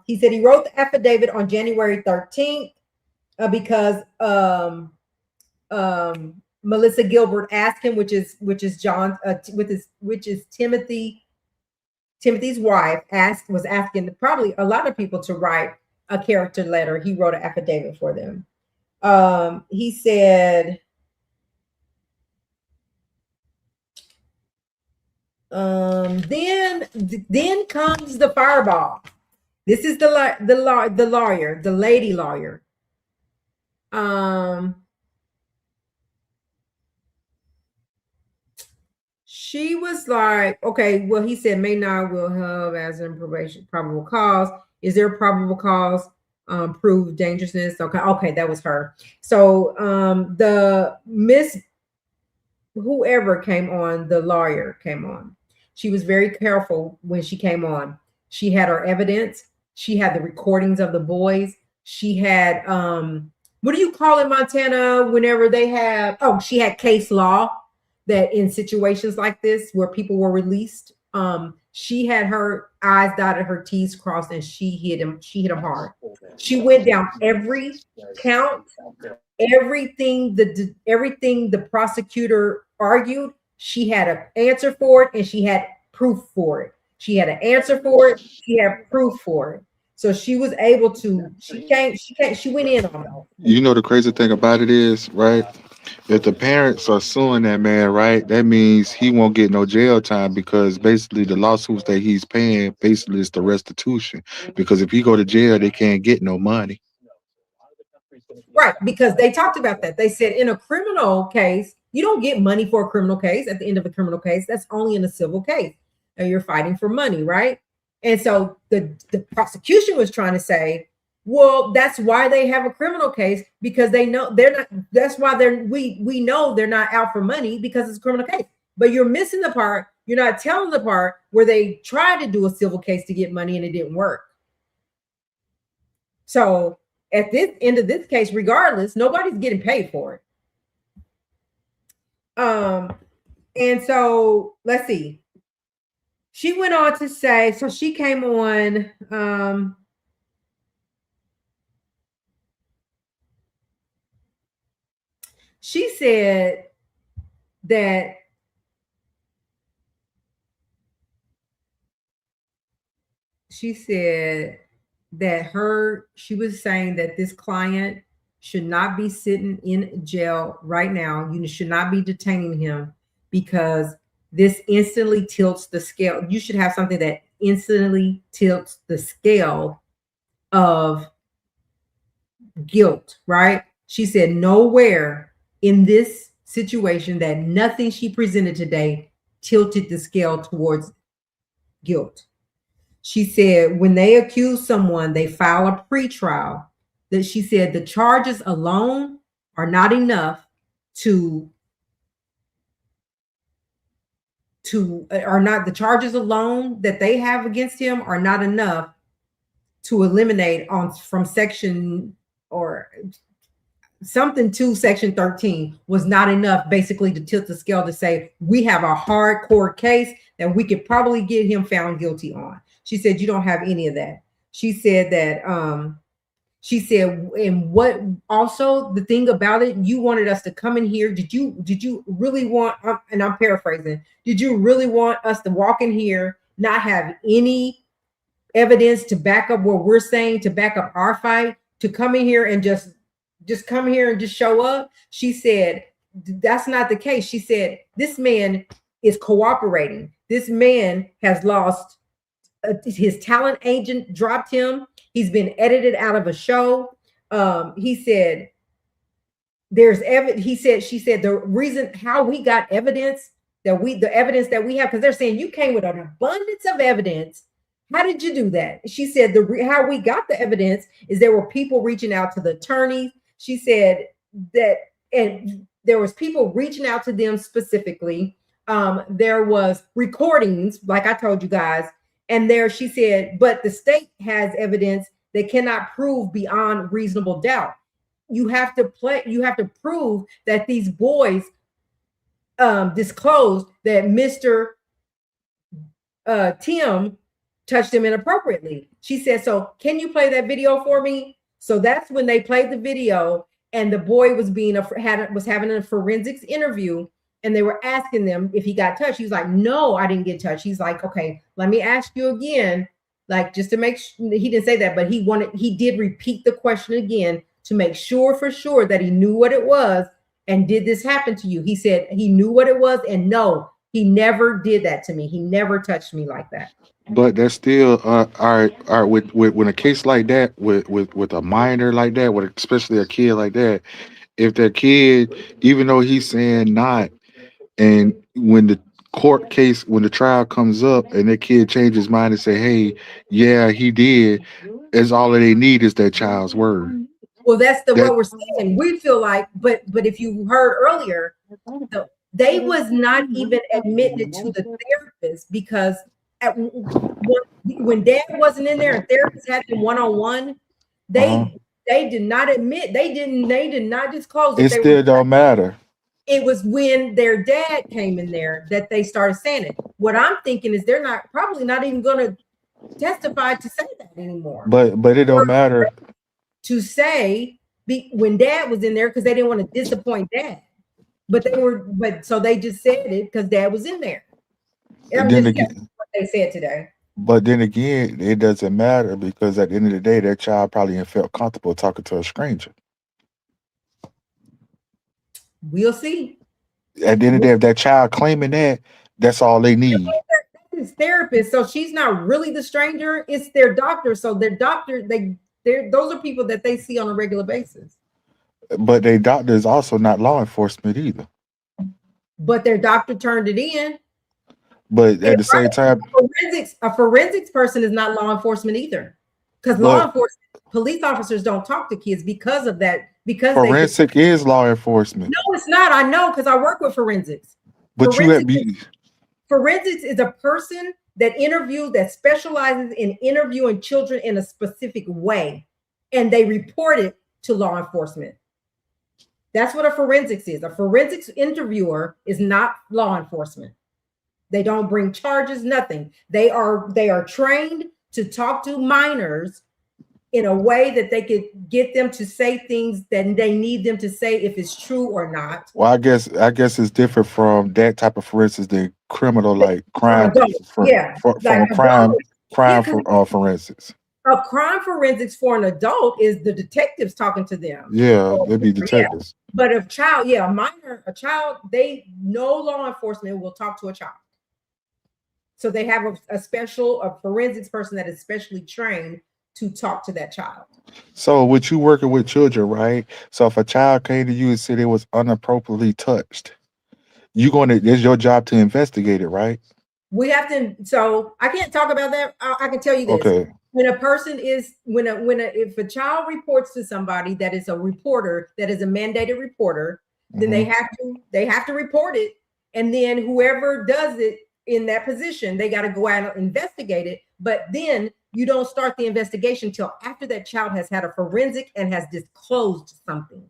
he said he wrote the affidavit on January 13th because Melissa Gilbert asked him, which is John, which is Timothy's wife, was asking probably a lot of people to write a character letter. He wrote an affidavit for them. He said, then comes the fireball. This is the lawyer, the lady lawyer. She was like, okay, well, he said may not will have as an probation probable cause. Is there a probable cause? Prove dangerousness. Okay, that was her. So the Miss whoever came on, the lawyer came on. She was very careful when she came on. She had her evidence. She had the recordings of the boys. She had what do you call it, Montana, whenever they have, she had case law that in situations like this where people were released, She had her I's dotted, her T's crossed, and she hit him. She hit him hard. She went down every count, everything the prosecutor argued. She had an answer for it, and she had proof for it. She had an answer for it. She had proof for it. So she was able to. She went in on it. You know the crazy thing about it is, right? If the parents are suing that man, right, that means he won't get no jail time because basically the lawsuits that he's paying basically is the restitution. Because if he go to jail, they can't get no money. Right, because they talked about that. They said in a criminal case, you don't get money for a criminal case at the end of a criminal case. That's only in a civil case. And you're fighting for money, right? And so the prosecution was trying to say, well, that's why they have a criminal case, because they know they're not, that's why we know they're not out for money because it's a criminal case. But you're missing the part, you're not telling the part where they tried to do a civil case to get money and it didn't work. So at this end of this case, regardless, nobody's getting paid for it. And so let's see. She went on to say, so she came on. She said that she was saying that this client should not be sitting in jail right now. You should not be detaining him because this instantly tilts the scale. You should have something that instantly tilts the scale of guilt, right? She said nowhere in this situation that nothing she presented today tilted the scale towards guilt. She said when they accuse someone, they file a pretrial. That she said the charges alone are not enough the charges alone that they have against him are not enough to eliminate from section or something to section 13 was not enough basically to tilt the scale to say we have a hardcore case that we could probably get him found guilty on. She said you don't have any of that. She said that she said, and what also the thing about it, you wanted us to come in here. Did you really want, and I'm paraphrasing, did you really want us to walk in here, not have any evidence to back up what we're saying, to back up our fight, to come in here and just come here and just show up? She said, that's not the case. She said, this man is cooperating. This man has lost his talent agent, dropped him. He's been edited out of a show. He said, there's evidence. She said, the reason how we got evidence the evidence that we have, because they're saying you came with an abundance of evidence. How did you do that? She said, how we got the evidence is there were people reaching out to the attorneys. She said that, and there was people reaching out to them specifically. There was recordings, like I told you guys. And there she said, but the state has evidence that cannot prove beyond reasonable doubt. You have to prove that these boys disclosed that Mr. Tim touched him inappropriately. She said, so can you play that video for me? So that's when they played the video, and the boy was having a forensics interview. And they were asking them if he got touched. He was like, no, I didn't get touched. He's like, okay, let me ask you again. Like, just to make sure, he didn't say that, but he did repeat the question again to make sure for sure that he knew what it was. And did this happen to you? He said he knew what it was. And no, he never did that to me. He never touched me like that. But that's still all right. With a case like that, with a minor like that, with especially a kid like that, if that kid, even though he's saying not, and when the when the trial comes up and that kid changes his mind and say, hey, yeah, he did, as all that they need is that child's word. Well, that's what we're saying. We feel like, but if you heard earlier, they was not even admitted to the therapist because when dad wasn't in there and therapist had them one-on-one, they did not admit, they did not disclose. It still don't matter. It was when their dad came in there that they started saying it. What I'm thinking is they're probably not even going to testify to say that anymore. But it don't matter. To say when dad was in there because they didn't want to disappoint dad. But so they just said it because dad was in there. I'm Then just again, what they said today. but then again, it doesn't matter because at the end of the day, that child probably ain't felt comfortable talking to a stranger. We'll see. At the end of the day, if that child claiming that, that's all they need. His therapist, so she's not really the stranger. It's their doctor. So their doctor, those are people that they see on a regular basis. But their doctor is also not law enforcement either. But their doctor turned it in. But at the same time, a forensics person is not law enforcement either, because law enforcement police officers don't talk to kids because of that. Because forensic is law enforcement. No, it's not. I know because I work with forensics. But forensics is a person that specializes in interviewing children in a specific way, and they report it to law enforcement. That's what a forensics is. A forensics interviewer is not law enforcement. They don't bring charges, nothing. They are trained to talk to minors in a way that they could get them to say things that they need them to say if it's true or not. Well, I guess it's different from that type of forensics than criminal, like crime, forensics. A crime forensics for an adult is the detectives talking to them. Yeah, they'd be detectives. Yeah. But a child, a child, no law enforcement will talk to a child. So they have a forensics person that is specially trained to talk to that child. So with you working with children, right? So if a child came to you and said it was inappropriately touched, it's your job to investigate it, right? We have to. So I can't talk about that. I can tell you this. Okay. When a person is if a child reports to somebody that is a reporter, that is a mandated reporter, then they have to report it, and then whoever does it in that position, they got to go out and investigate it. But then you don't start the investigation until after that child has had a forensic and has disclosed something.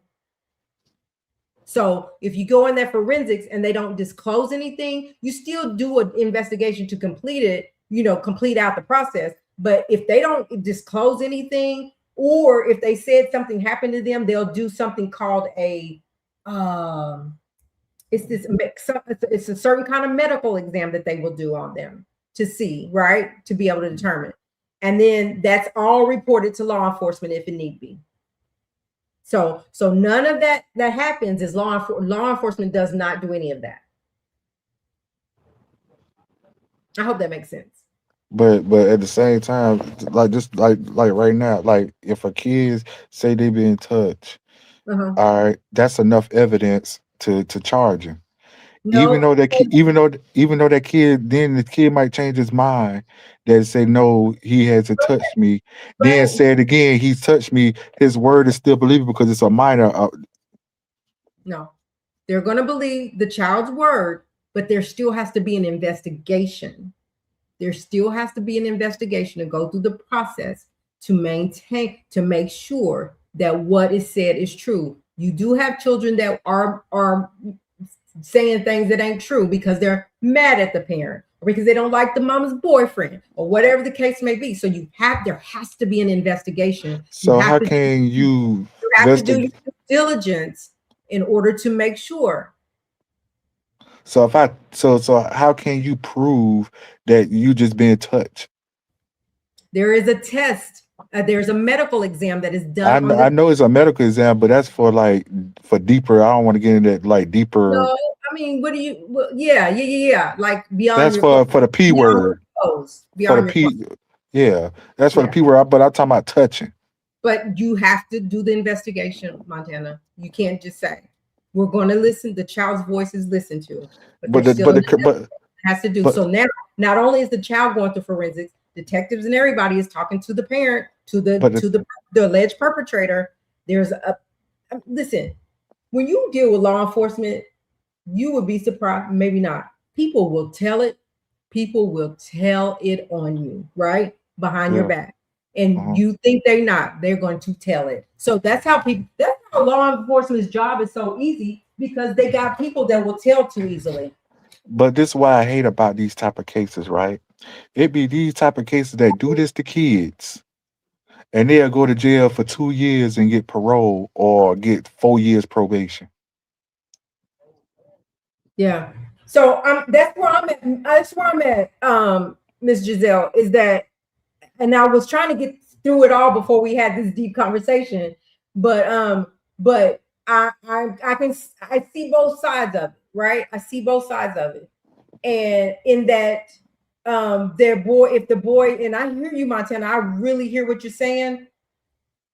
So if you go in that forensics and they don't disclose anything, you still do an investigation to complete it, complete out the process. But if they don't disclose anything, or if they said something happened to them, they'll do something called it's a certain kind of medical exam that they will do on them to see, right? To be able to determine. And then that's all reported to law enforcement if it need be. So none of that happens as law enforcement does not do any of that. I hope that makes sense. But at the same time, like just like right now, like if a kid say they been touched, all right, that's enough evidence to charge him. No, even though that kid, then the kid might change his mind that say no, he hasn't touched me. Then say it again, he's touched me. His word is still believable because it's a minor. No, they're going to believe the child's word, but there still has to be an investigation. There still has to be an investigation to go through the process to make sure that what is said is true. You do have children that are saying things that ain't true because they're mad at the parent or because they don't like the mama's boyfriend or whatever the case may be. So there has to be an investigation. So how can you have to do your due diligence in order to make sure. So how can you prove that you just been touched? There is a test. There's a medical exam that is done. I know it's a medical exam, but that's for deeper. I don't want to get into that deeper. No, I mean, what do you? Well, yeah. Like beyond. That's for the P word. Beyond the P. Yeah, that's for the P word. But I'm talking about touching. But you have to do the investigation, Montana. You can't just say we're going to listen. The child's voice is listened to, but it has to do. So now, not only is the child going through forensics, detectives and everybody is talking to the parent, to the alleged perpetrator. Listen, when you deal with law enforcement, you would be surprised, maybe not. People will tell it. People will tell it on you, right? Behind your back. And you think they're not, they're going to tell it. So that's how law enforcement's job is so easy, because they got people that will tell too easily. But this is why I hate about these type of cases, right? It be these type of cases that do this to kids, and they'll go to jail for 2 years and get parole or get 4 years probation. Yeah. So that's where I'm at. That's where I'm at, Miss Giselle, is that, and I was trying to get through it all before we had this deep conversation, but I see both sides of it, right? I see both sides of it, and in that, their boy, if the boy, and I hear you, Montana, I really hear what you're saying.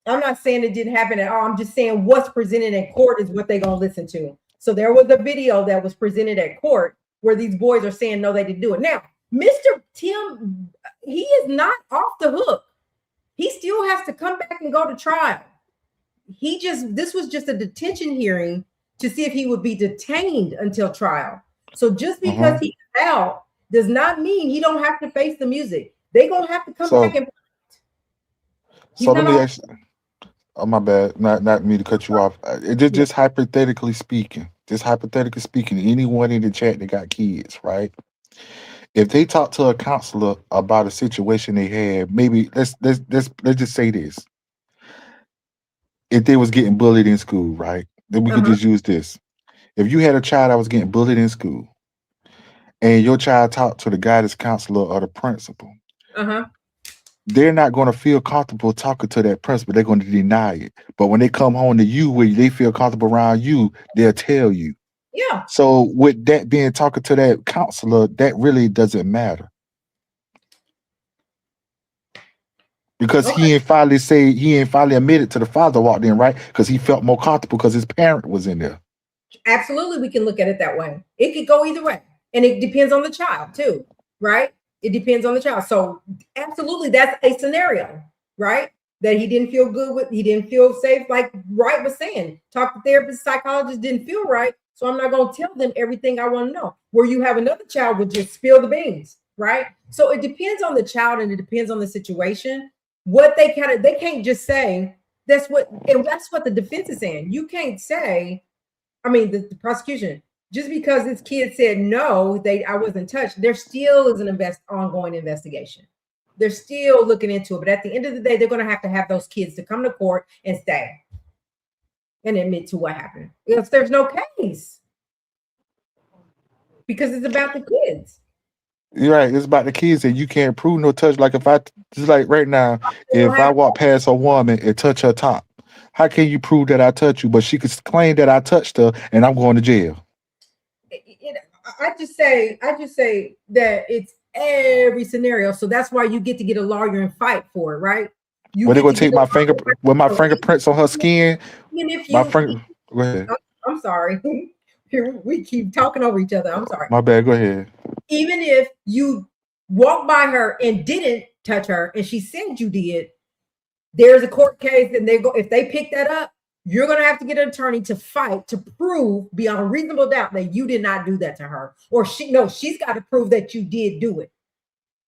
I'm not saying it didn't happen at all. I'm just saying what's presented in court is what they're gonna listen to. So there was a video that was presented at court where these boys are saying no, they didn't do it. Now, Mr. Tim, he is not off the hook. He still has to come back and go to trial. This was just a detention hearing to see if he would be detained until trial. So just because he's out does not mean he don't have to face the music. They're gonna have to come back and. So let me ask. Oh, my bad. Not me to cut you off. Just hypothetically speaking, anyone in the chat that got kids, right? If they talk to a counselor about a situation they had, maybe let's just say this. If they was getting bullied in school, right? Then we could just use this. If you had a child that was getting bullied in school, and your child talked to the guidance counselor or the principal, they're not going to feel comfortable talking to that principal. They're going to deny it. But when they come home to you, where they feel comfortable around you, they'll tell you. Yeah. So with that being talking to that counselor, that really doesn't matter. Because he ain't finally admitted to the father walked in, right? Because he felt more comfortable because his parent was in there. Absolutely, we can look at it that way. It could go either way. And it depends on the child too, right? It depends on the child. So absolutely, that's a scenario, right? That he didn't feel good with, he didn't feel safe, like Wright was saying. Talk to therapist, psychologist, didn't feel right. So I'm not going to tell them everything I want to know. Where you have another child would just spill the beans, right? So it depends on the child and it depends on the situation. What they can't just say, that's what the defense is saying. You can't say, I mean, the prosecution, just because this kid said no, I wasn't touched, there still is an ongoing investigation. They're still looking into it. But at the end of the day, they're going to have those kids to come to court and stay and admit to what happened. If there's no case, because it's about the kids. You're right. It's about the kids, and you can't prove no touch. Like just like right now, if I walk past a woman and touch her top, how can you prove that I touched you? But she could claim that I touched her, and I'm going to jail. I just say that it's every scenario. So that's why you get to get a lawyer and fight for it, right? They're gonna take my fingerprints on her skin. Even if go ahead. I'm sorry. We keep talking over each other. I'm sorry. My bad. Go ahead. Even if you walk by her and didn't touch her and she said you did, there's a court case, and if they pick that up, you're going to have to get an attorney to fight to prove beyond reasonable doubt that you did not do that to her. Or she's got to prove that you did do it,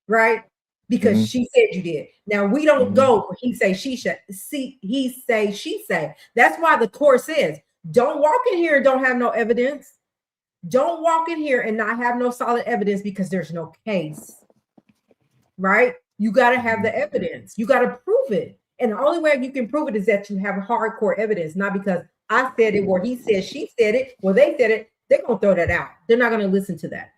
right? Because she said you did. Now, we don't go where he say, she say. That's why the court says, don't walk in here and don't have no evidence. Don't walk in here and not have no solid evidence because there's no case, right? You got to have the evidence. You got to prove it. And the only way you can prove it is that you have hardcore evidence, not because I said it, or he said, she said it, or they said it. They're going to throw that out. They're not going to listen to that.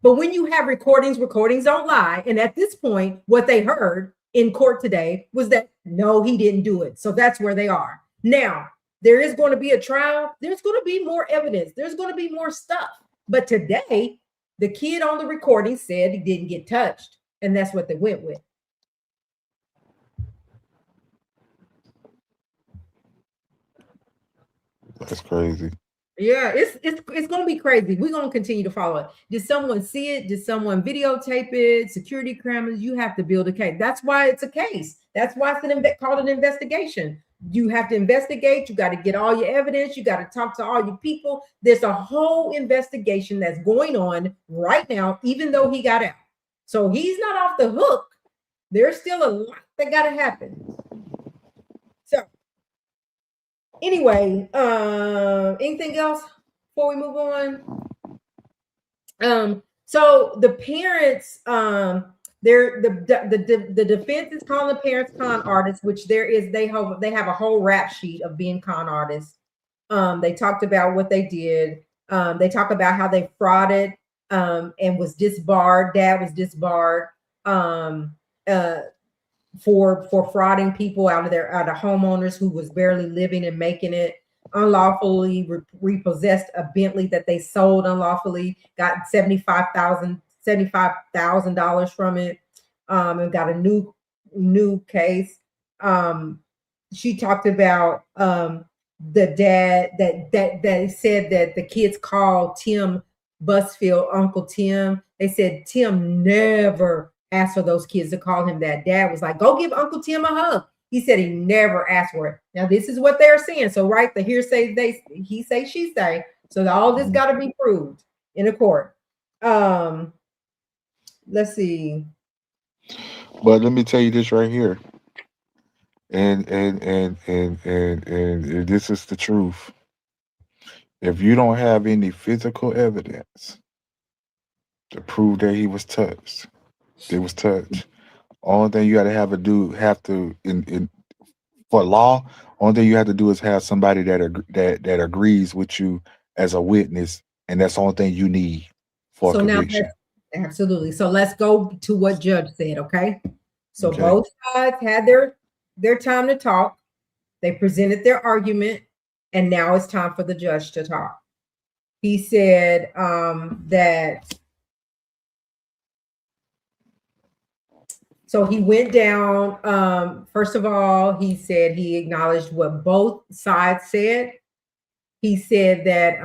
But when you have recordings don't lie. And at this point, what they heard in court today was that, no, he didn't do it. So that's where they are. Now, there is going to be a trial. There's going to be more evidence. There's going to be more stuff. But today, the kid on the recording said he didn't get touched. And that's what they went with. That's crazy. Yeah, it's going to be crazy. We're going to continue to follow it. Did someone see it? Did someone videotape it? Security cameras? You have to build a case. That's why it's a case. That's why it's called an investigation. You have to investigate. You got to get all your evidence. You got to talk to all your people. There's a whole investigation that's going on right now, even though he got out. So he's not off the hook. There's still a lot that got to happen. So Anyway, anything else before we move on? So the parents, they're the defense is calling the parents con artists, which they have a whole rap sheet of being con artists. They talked about what they did. They talk about how they frauded and was disbarred. Dad was disbarred um, uh, for frauding people out of homeowners who was barely living and making it. Unlawfully repossessed a Bentley that they sold unlawfully. Got $75,000 from it, and got a new case. She talked about the dad that said that the kids called Tim Busfield Uncle Tim. They said Tim never asked for those kids to call him that. Dad was like, "Go give Uncle Tim a hug." He said he never asked for it. Now this is what they're saying. So right, the hearsay, he say, she say. So all this got to be proved in a court. Let's see. But let me tell you this right here, and this is the truth. If you don't have any physical evidence to prove that he was touched, it was touched. Only thing you got to have to in for law. Only thing you have to do is have somebody that agrees with you as a witness, and that's the only thing you need for a So now conviction. absolutely. So let's go to what judge said. Okay. So Okay. both sides had their time to talk. They presented their argument, and now it's time for the judge to talk. He said that. So he went down. First of all, he said he acknowledged what both sides said. He said that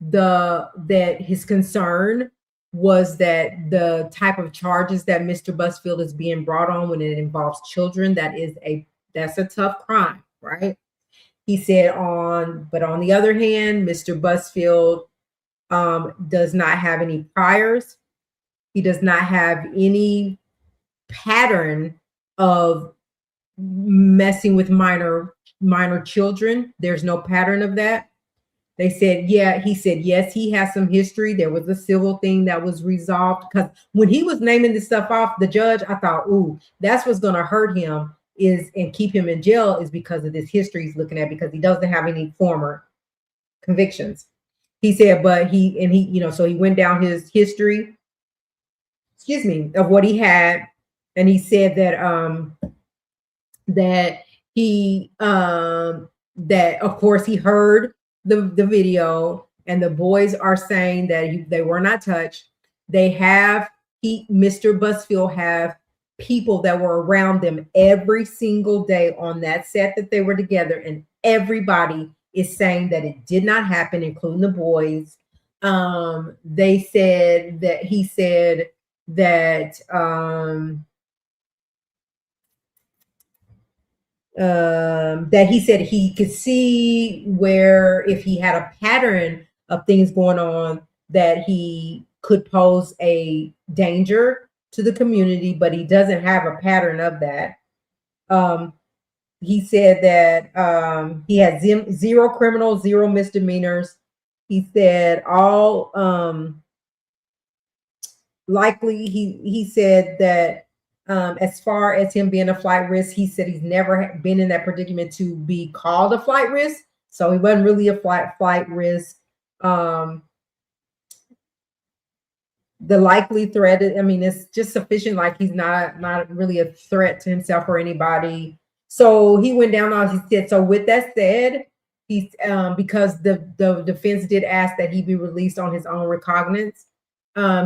that his concern was that the type of charges that Mr. Busfield is being brought on when it involves children, that's a tough crime, right? He said but on the other hand, Mr. Busfield does not have any priors. He does not have any pattern of messing with minor children. There's no pattern of that. They said, yeah, he said, yes, he has some history. There was a civil thing that was resolved because when he was naming this stuff off, the judge, I thought, ooh, that's what's going to hurt him and keep him in jail is because of this history he's looking at, because he doesn't have any former convictions. He said, so he went down his history, of what he had. And he said that that of course he heard the video, and the boys are saying that they were not touched. Mr. Busfield have people that were around them every single day on that set that they were together, and everybody is saying that it did not happen, including the boys. They said that he said that that he said he could see where if he had a pattern of things going on, that he could pose a danger to the community, but he doesn't have a pattern of that. He said that he had zero criminals, zero misdemeanors. He said all likely, he said that as far as him being a flight risk, he said he's never been in that predicament to be called a flight risk. So he wasn't really a flight risk. The likely threat, I mean, it's just sufficient. Like he's not really a threat to himself or anybody. So he went down on, he said, so with that said, he's because the defense did ask that he be released on his own recognizance.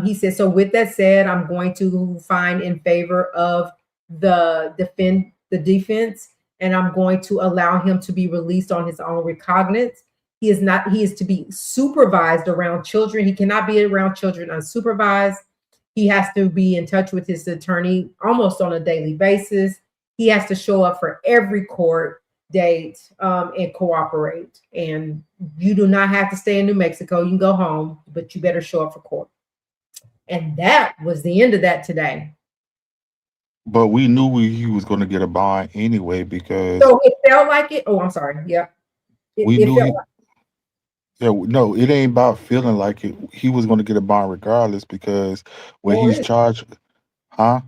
He said, so with that said, I'm going to find in favor of the defense, and I'm going to allow him to be released on his own recognizance. He is to be supervised around children. He cannot be around children unsupervised. He has to be in touch with his attorney almost on a daily basis. He has to show up for every court date and cooperate. And you do not have to stay in New Mexico. You can go home, but you better show up for court. And that was the end of that today. but we knew he was going to get a bond anyway because So it felt like it. Oh, I'm sorry. Yeah, we it knew felt he. like. Yeah, no, it ain't about feeling like it. He was going to get a bond regardless because when Or he's it. charged, huh?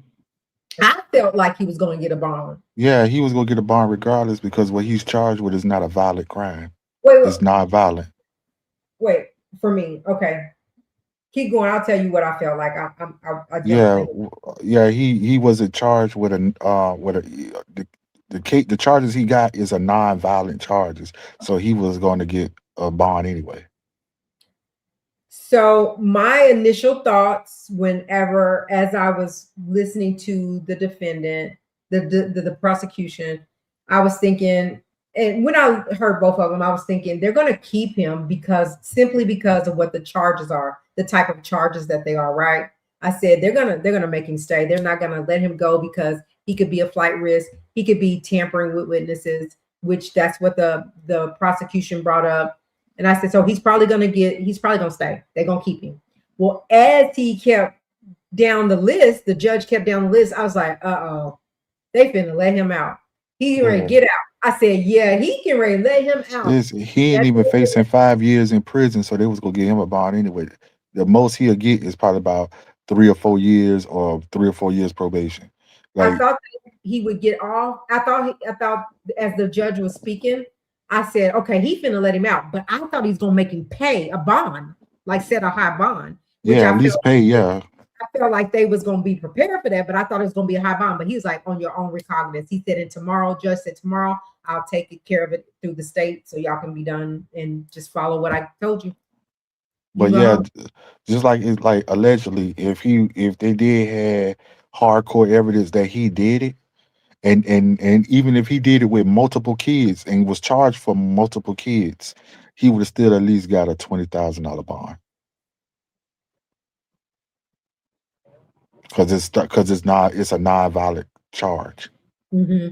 I felt like he was going to get a bond. Yeah, he was going to get a bond regardless because what he's charged with is not a violent crime. Wait, It's not violent. wait. For me, okay. Keep going. I'll tell you what I felt like. I jumped Yeah, ahead. yeah. He wasn't charged with a the charges he got is a non-violent charges, so he was going to get a bond anyway. So my initial thoughts, whenever as I was listening to the defendant, the prosecution, I was thinking, and when I heard both of them, I was thinking they're going to keep him because simply because of what the charges are, the type of charges that they are. Right? I said they're gonna make him stay. They're not going to let him go because he could be a flight risk. He could be tampering with witnesses, which that's what the prosecution brought up. And I said, so he's probably gonna stay. They're gonna keep him. Well, as he kept down the list, the judge kept down the list. I was like, uh-oh, they finna let him out. He ready to Yeah, get out. I said, yeah, he can ready to let him out. he ain't That's even facing 5 years in prison, so they was gonna get him a bond anyway. The most he'll get is probably about 3 or 4 years or 3 or 4 years probation. I Like, thought that he would get off. I thought as the judge was speaking, I said, okay, he finna let him out. But I thought he's gonna make him pay a bond, like set a high bond, which yeah, at least pay. Yeah, I felt like they was gonna be prepared for that, but I thought it was gonna be a high bond. But he was like, on your own recognizance. He said, and tomorrow, judge said tomorrow, I'll take care of it through the state so y'all can be done and just follow what I told you. You but can go yeah, home. just like it's like allegedly, if they did have hardcore evidence that he did it, and even if he did it with multiple kids and was charged for multiple kids, he would have still at least got a $20,000 bond because it's a non-violent charge. Hmm.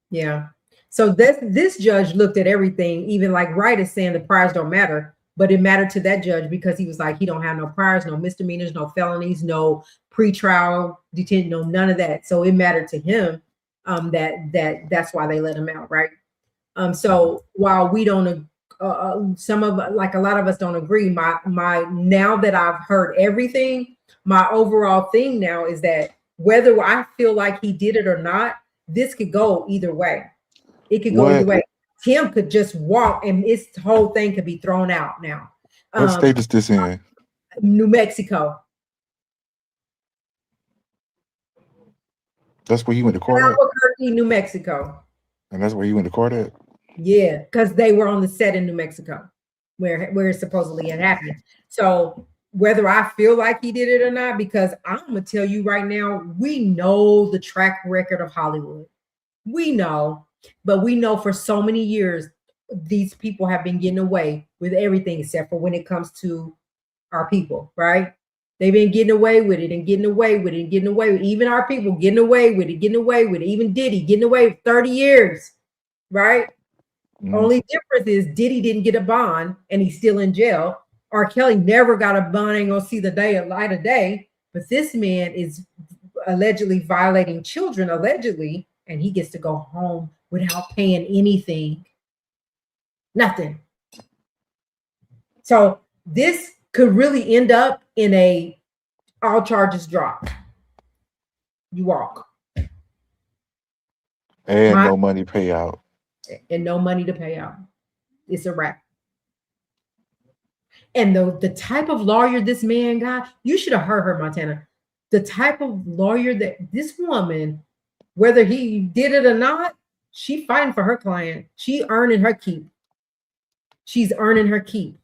Yeah. So this judge looked at everything, even like Wright is saying the priors don't matter, but it mattered to that judge because he was like, he don't have no priors, no misdemeanors, no felonies, no pretrial detention, no none of that. So it mattered to him that's why they let him out, right? So while we don't, some of like a lot of us don't agree. My now that I've heard everything, my overall thing now is that whether I feel like he did it or not, this could go either way. It could go either What way. Tim could just walk, and this whole thing could be thrown out now. what Um, state is this in? New Mexico, That's where he went to court at, Albuquerque, New Mexico. and that's where he went to court at. Yeah, because they were on the set in New Mexico, where it supposedly had happened. So whether I feel like he did it or not, because I'm gonna tell you right now, we know the track record of Hollywood. We know, but we know for so many years these people have been getting away with everything except for when it comes to our people, right? They've been getting away with it and getting away with it and getting away with it. Even our people getting away with it, getting away with it. Even Diddy getting away with 30 years, right? Mhm. Only difference is Diddy didn't get a bond and he's still in jail. R. Kelly never got a bond, ain't gonna see the light of day. But this man is allegedly violating children, allegedly, and he gets to go home without paying anything, nothing. So this could really end up in a all charges drop. You walk. And My no money payout. and no money to pay out. It's a wrap. And the type of lawyer this man got, you should have heard her, Montana. The type of lawyer that this woman, whether he did it or not, she fighting for her client. She earning her keep. She's earning her keep.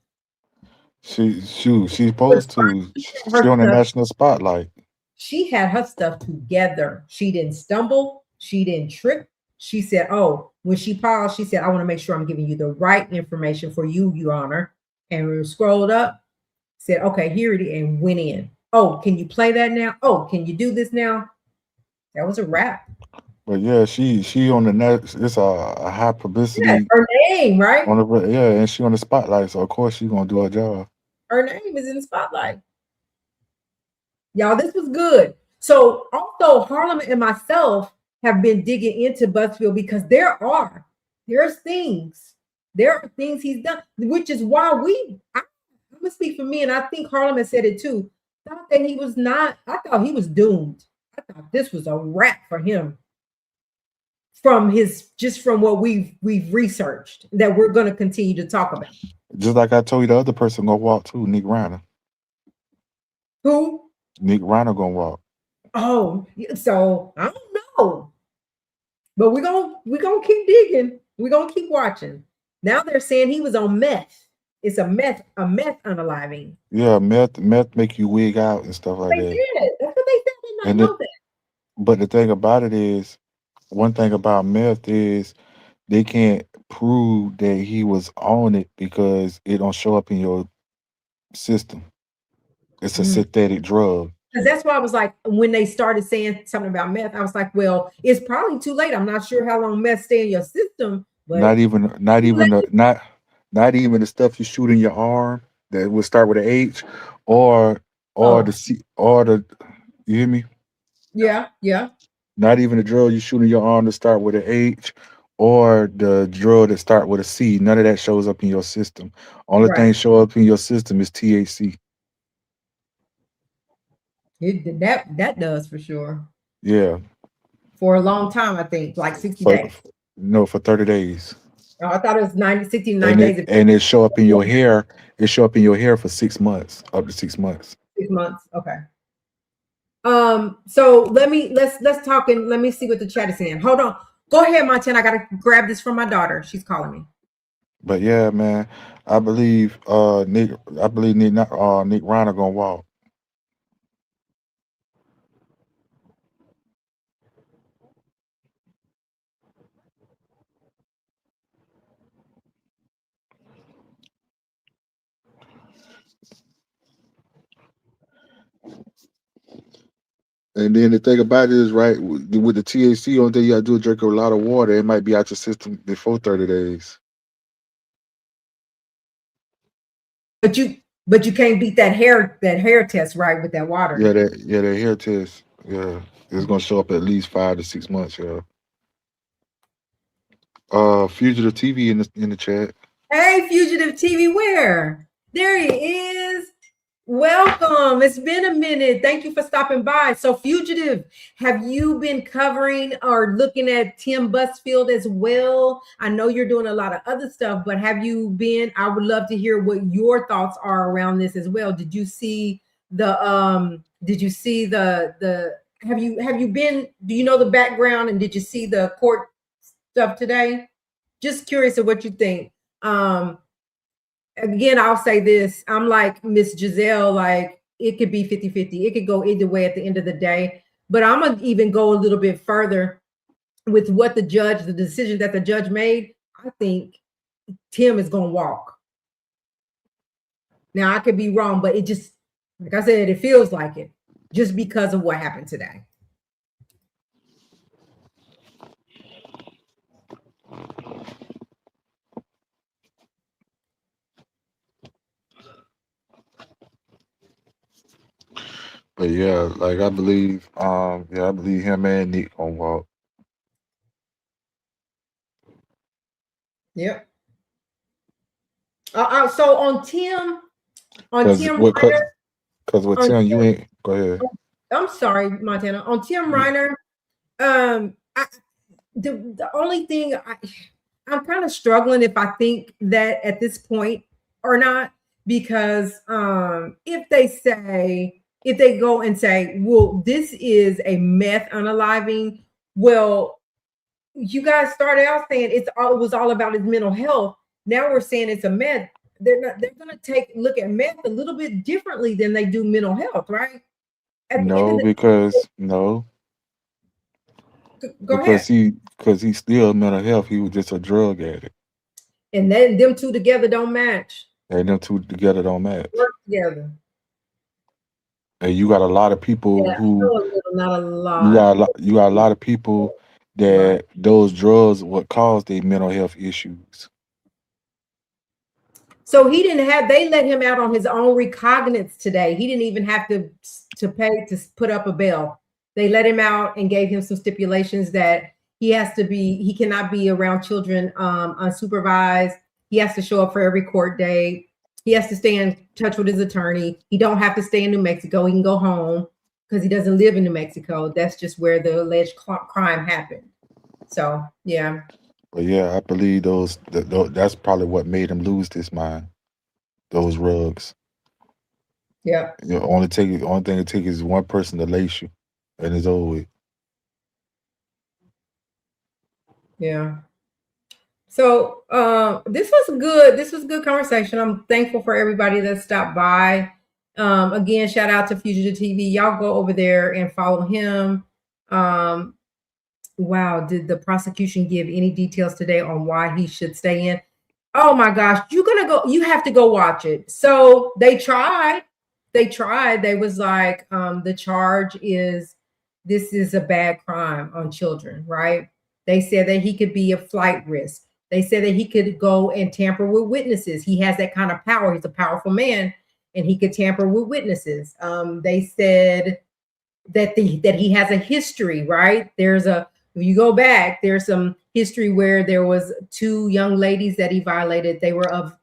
She's But supposed to. she had She her on the stuff. national spotlight. She had her stuff together. She didn't stumble. She didn't trip. She said, "Oh, when she paused, she said, I want to make sure I'm giving you the right information for you, Your Honor." And we scrolled up, said, "Okay, here it is," and went in. "Oh, can you play that now? Oh, can you do this now?" That was a wrap. But yeah, she on the net. It's a high Yeah, publicity her name, right? on the yeah, and she on the spotlight. So of course she gonna do her job. Her name is in the spotlight. Y'all, this was good. So also Harlem and myself have been digging into Busfield because there are things he's done, which is why I'm gonna speak for me, and I think Harlem has said it too. Thought that he was not. I thought he was doomed. I thought this was a wrap for him from his just from what we've researched that we're going to continue to talk about. Just like I told you, the other person gonna walk too. Nick Reiner. Who? Nick Reiner gonna walk. Oh, so I don't know, but we're gonna keep digging. We're gonna keep watching. Now they're saying he was on meth. It's a meth unaliving. Yeah, meth make you wig out and stuff like They that. did. That's what they said. I did not And know that. but the thing about it is, one thing about meth is they can't prove that he was on it because it don't show up in your system. It's a Mm. synthetic drug. Because that's why I was like, when they started saying something about meth, I was like, well, it's probably too late. I'm not sure how long meth stay in your system, Not but even not too even late. the not even the stuff you shoot in your arm that would start with an H, or the Oh, C, or the, you hear me? yeah, yeah. Not even the drug you shoot in your arm to start with an H, or the drug that start with a C. None of that shows up in your system. Only Right. thing show up in your system is THC. That does for sure. Yeah, For a long time, I think, like 60 for days. no, for 30 days, Oh, I thought it was 90, 60 to 90 and days. it show up in your hair. It show up in your hair for 6 months, up to 6 months. 6 months. Okay. So let's talk and let me see what the chat is saying. Hold on. Go ahead, Montana. I gotta grab this from my daughter. She's calling me. But yeah, man, I believe Nick Reiner gonna walk. And then the thing about it is, right, with the THC, only thing you gotta do is drink a lot of water. It might be out your system before 30 days. But you can't beat that hair test right with that water. That hair test, yeah, it's gonna show up at least 5 to 6 months. Yeah. Fugitive TV in the chat. Hey, Fugitive TV, where? There he is. Welcome. It's been a minute. Thank you for stopping by. So, Fugitive, have you been covering or looking at Tim Busfield as well? I know you're doing a lot of other stuff, but have you been? I would love to hear what your thoughts are around this as well. Did you see the have you been, do you know the background, and did you see the court stuff today? Just curious of what you think. Again, I'll say this. I'm like Miss Giselle, like it could be 50-50. It could go either way at the end of the day. But I'm gonna even go a little bit further with what the decision that the judge made. I think Tim is gonna walk. Now I could be wrong, but it just, like I said, it feels like it just because of what happened today. But yeah, like I believe him and Nick gonna walk. Yep. So on Cause Tim what? Reiner, Cause with on Tim, you ain't. Go ahead. I'm sorry, Montana. On Tim You- Reiner, the only thing I'm kind of struggling if I think that at this point or not, because if they go and say, well, this is a meth unaliving, well, you guys started out saying it was all about his mental health. Now we're saying it's a meth. They're gonna look at meth a little bit differently than they do mental health, right? At the end of No, the because no, go ahead. because he's still mental health. He was just a drug addict, And then them two together don't match. and them two together don't match. Work together. And you got a lot of people Yeah, who a little, not a lot. you got a lot of people Right. that those drugs what cause their mental health issues. So they let him out on his own recognizance today. He didn't even have to pay to put up a bail. They let him out and gave him some stipulations that he cannot be around children unsupervised. He has to show up for every court date. He has to stay in touch with his attorney. He don't have to stay in New Mexico. He can go home because he doesn't live in New Mexico. That's just where the alleged crime happened. So yeah. But yeah, I believe that's probably what made him lose his mind. Those rugs. Yeah. You know, only thing it takes is one person to lace you, and it's over with. Yeah. So this was good. This was a good conversation. I'm thankful for everybody that stopped by. Again, shout out to Fugitive TV. Y'all go over there and follow him. Wow, did the prosecution give any details today on why he should stay in? Oh my gosh, you have to go watch it. So they tried. They was like, the charge is this is a bad crime on children, right? They said that he could be a flight risk. They said that he could go and tamper with witnesses. He has that kind of power. He's a powerful man, and he could tamper with witnesses. They said that he has a history, right? If you go back, there's some history where there was two young ladies that he violated.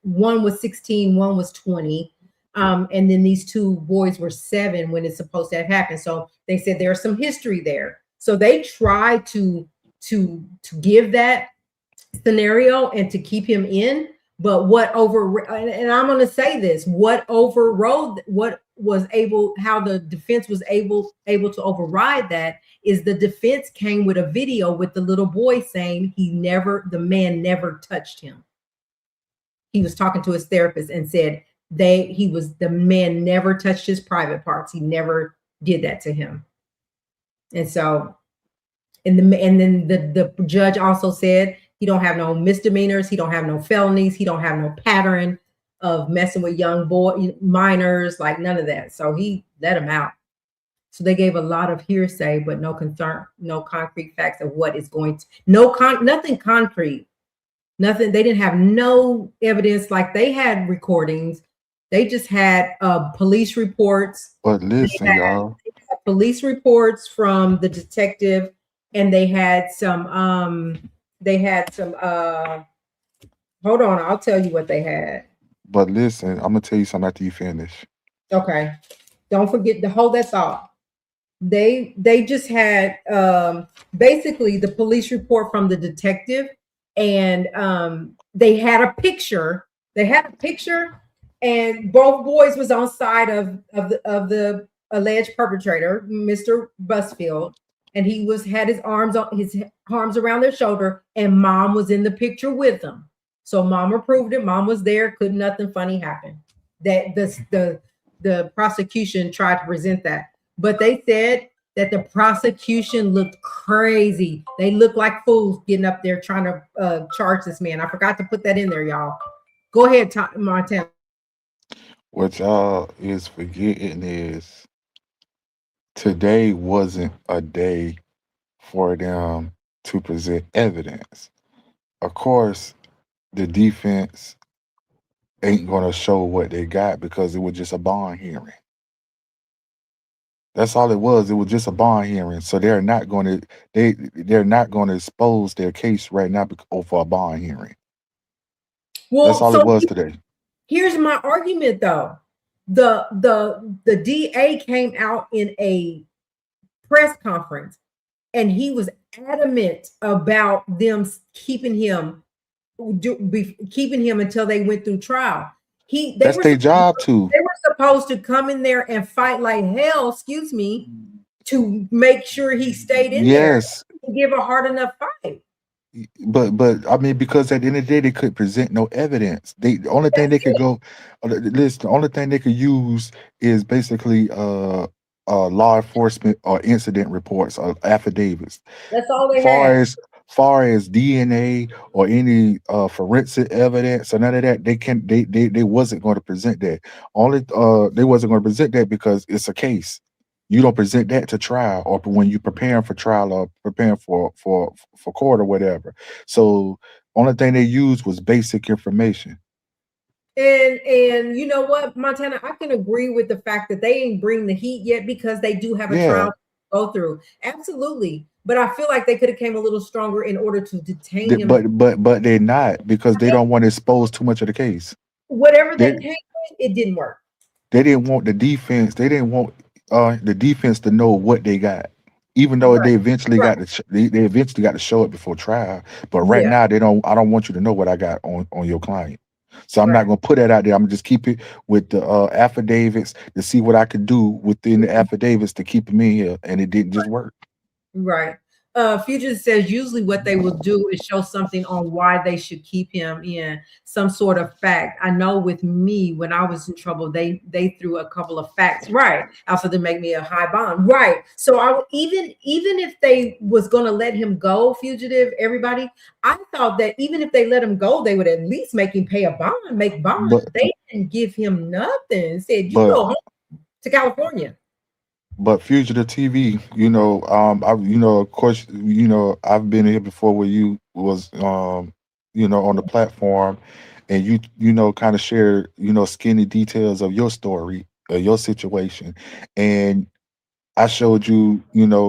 One was 16, one was 20. And then these two boys were 7 when it's supposed to have happened. So they said there's some history there. So they try to give that scenario and to keep him in. But and I'm going to say this, what overrode how the defense was able to override that is the defense came with a video with the little boy saying the man never touched him. He was talking to his therapist and said the man never touched his private parts. He never did that to him. And so, and then the judge also said he don't have no misdemeanors, he don't have no felonies, he don't have no pattern of messing with young minors, like none of that. So he let him out. So they gave a lot of hearsay, but no concrete facts of what is going to, nothing concrete, nothing. They didn't have no evidence. Like they had recordings. They just had police reports. But listen, y'all. They had police reports from the detective, and they had some, hold on, I'll tell you what they had. But listen, I'm gonna tell you something after you finish. Okay. Don't forget to hold that thought. They just had basically the police report from the detective, and they had a picture. And both boys was on side of the alleged perpetrator, Mr. Busfield, and he had his arms around their shoulder, and mom was in the picture with them. So mom approved it. Mom was there. Couldn't nothing funny happen. That the prosecution tried to present that, but they said that the prosecution looked crazy. They looked like fools getting up there trying to charge this man. I forgot to put that in there, y'all. Go ahead, Montana. What y'all is forgetting is today wasn't a day for them to present evidence. Of course, the defense ain't gonna show what they got because it was just a bond hearing. That's all it was. It was just a bond hearing. So they're not going to expose their case right now for a bond hearing. Well, that's all it was today. Here's my argument, though. The DA came out in a press conference, and he was adamant about them keeping him until they went through trial. That's their job too. They were supposed to come in there and fight like hell, excuse me, to make sure he stayed in there and give a hard enough fight. But I mean, because at the end of the day, they could present no evidence. The only thing they could the only thing they could use is basically law enforcement or incident reports or affidavits. That's all they had. Far as DNA or any forensic evidence or none of that, they wasn't going to present that. They wasn't going to present that because it's a case. You don't present that to trial or when you're preparing for trial or preparing for court or whatever. So only thing they used was basic information. And you know what, Montana, I can agree with the fact that they ain't bring the heat yet because they do have a trial to go through. Absolutely. But I feel like they could have came a little stronger in order to detain him. But they're not, because they don't want to expose too much of the case. Whatever they They came with, it didn't work. they didn't want the defense. They didn't want the defense to know what they got. Even though Right. they eventually Right. got to they eventually got to show it before trial. But right Yeah. now they don't. I don't want you to know what I got on your client. So I'm not Right. gonna put that out there. I'm gonna just keep it with the affidavits to see what I could do within the affidavits to keep him in here, and it didn't just work. Right. Future says usually what they will do is show something on why they should keep him in some sort of fact. I know with me when I was in trouble, they threw a couple of facts, right? Also to make me a high bond, right? So even if they was gonna let him go, fugitive, everybody, I thought that even if they let him go, they would at least make him pay a bond, make bond. But They didn't give him nothing. Said you but go home to California. But Fugitive TV, of course, I've been here before where you was, on the platform, and kind of share, skinny details of your story, your situation, and I showed you,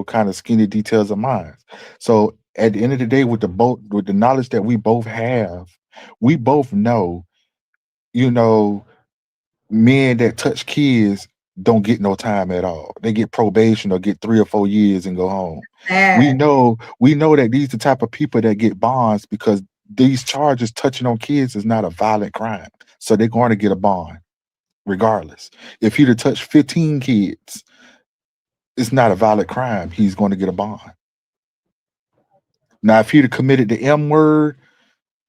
kind of skinny details of mine. So at the end of the day, with the knowledge that we both have, we both know, you know, men that touch kids don't get no time at all. They get probation or get 3 or 4 years and go home. We Sad. know that these the type of people that get bonds because these charges touching on kids is not a violent crime. So they're going to get a bond regardless. If he'd have touched 15 kids, it's not a violent crime. He's going to get a bond. Now, if he'd have committed the M word,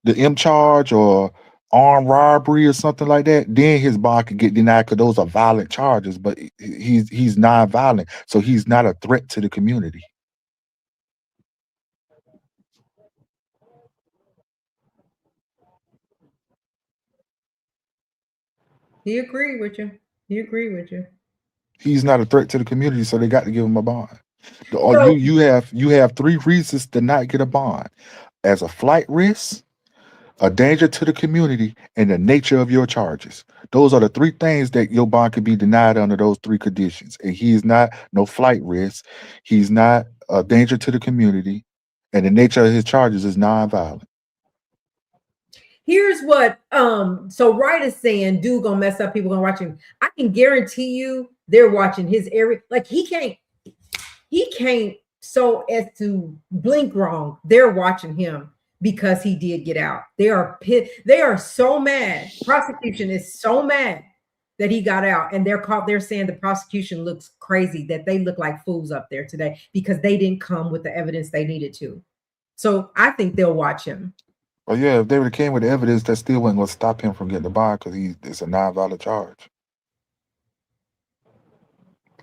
the M charge, or armed robbery or something like that, then his bond could get denied because those are violent charges. But he's non-violent, so he's not a threat to the community. He agreed with you. He agreed with you. He's not a threat to the community, so they got to give him a bond. Or So you have 3 reasons to not get a bond: as a flight risk, a danger to the community, and the nature of your charges. Those are the 3 things that your bond could be denied under those 3 conditions. And he is not no flight risk. He's not a danger to the community, and the nature of his charges is non-violent. here's what so Wright is saying, dude gonna mess up, people gonna watch him. I can guarantee you they're watching his area. Like he can't so as to blink wrong. They're watching him because he did get out. They are so mad. Prosecution is so mad that he got out, and they're saying the prosecution looks crazy, that they look like fools up there today because they didn't come with the evidence they needed to. So I think they'll watch him. Well, yeah, if they would have came with evidence, that still wasn't going to stop him from getting the bond because it's a non-violent charge.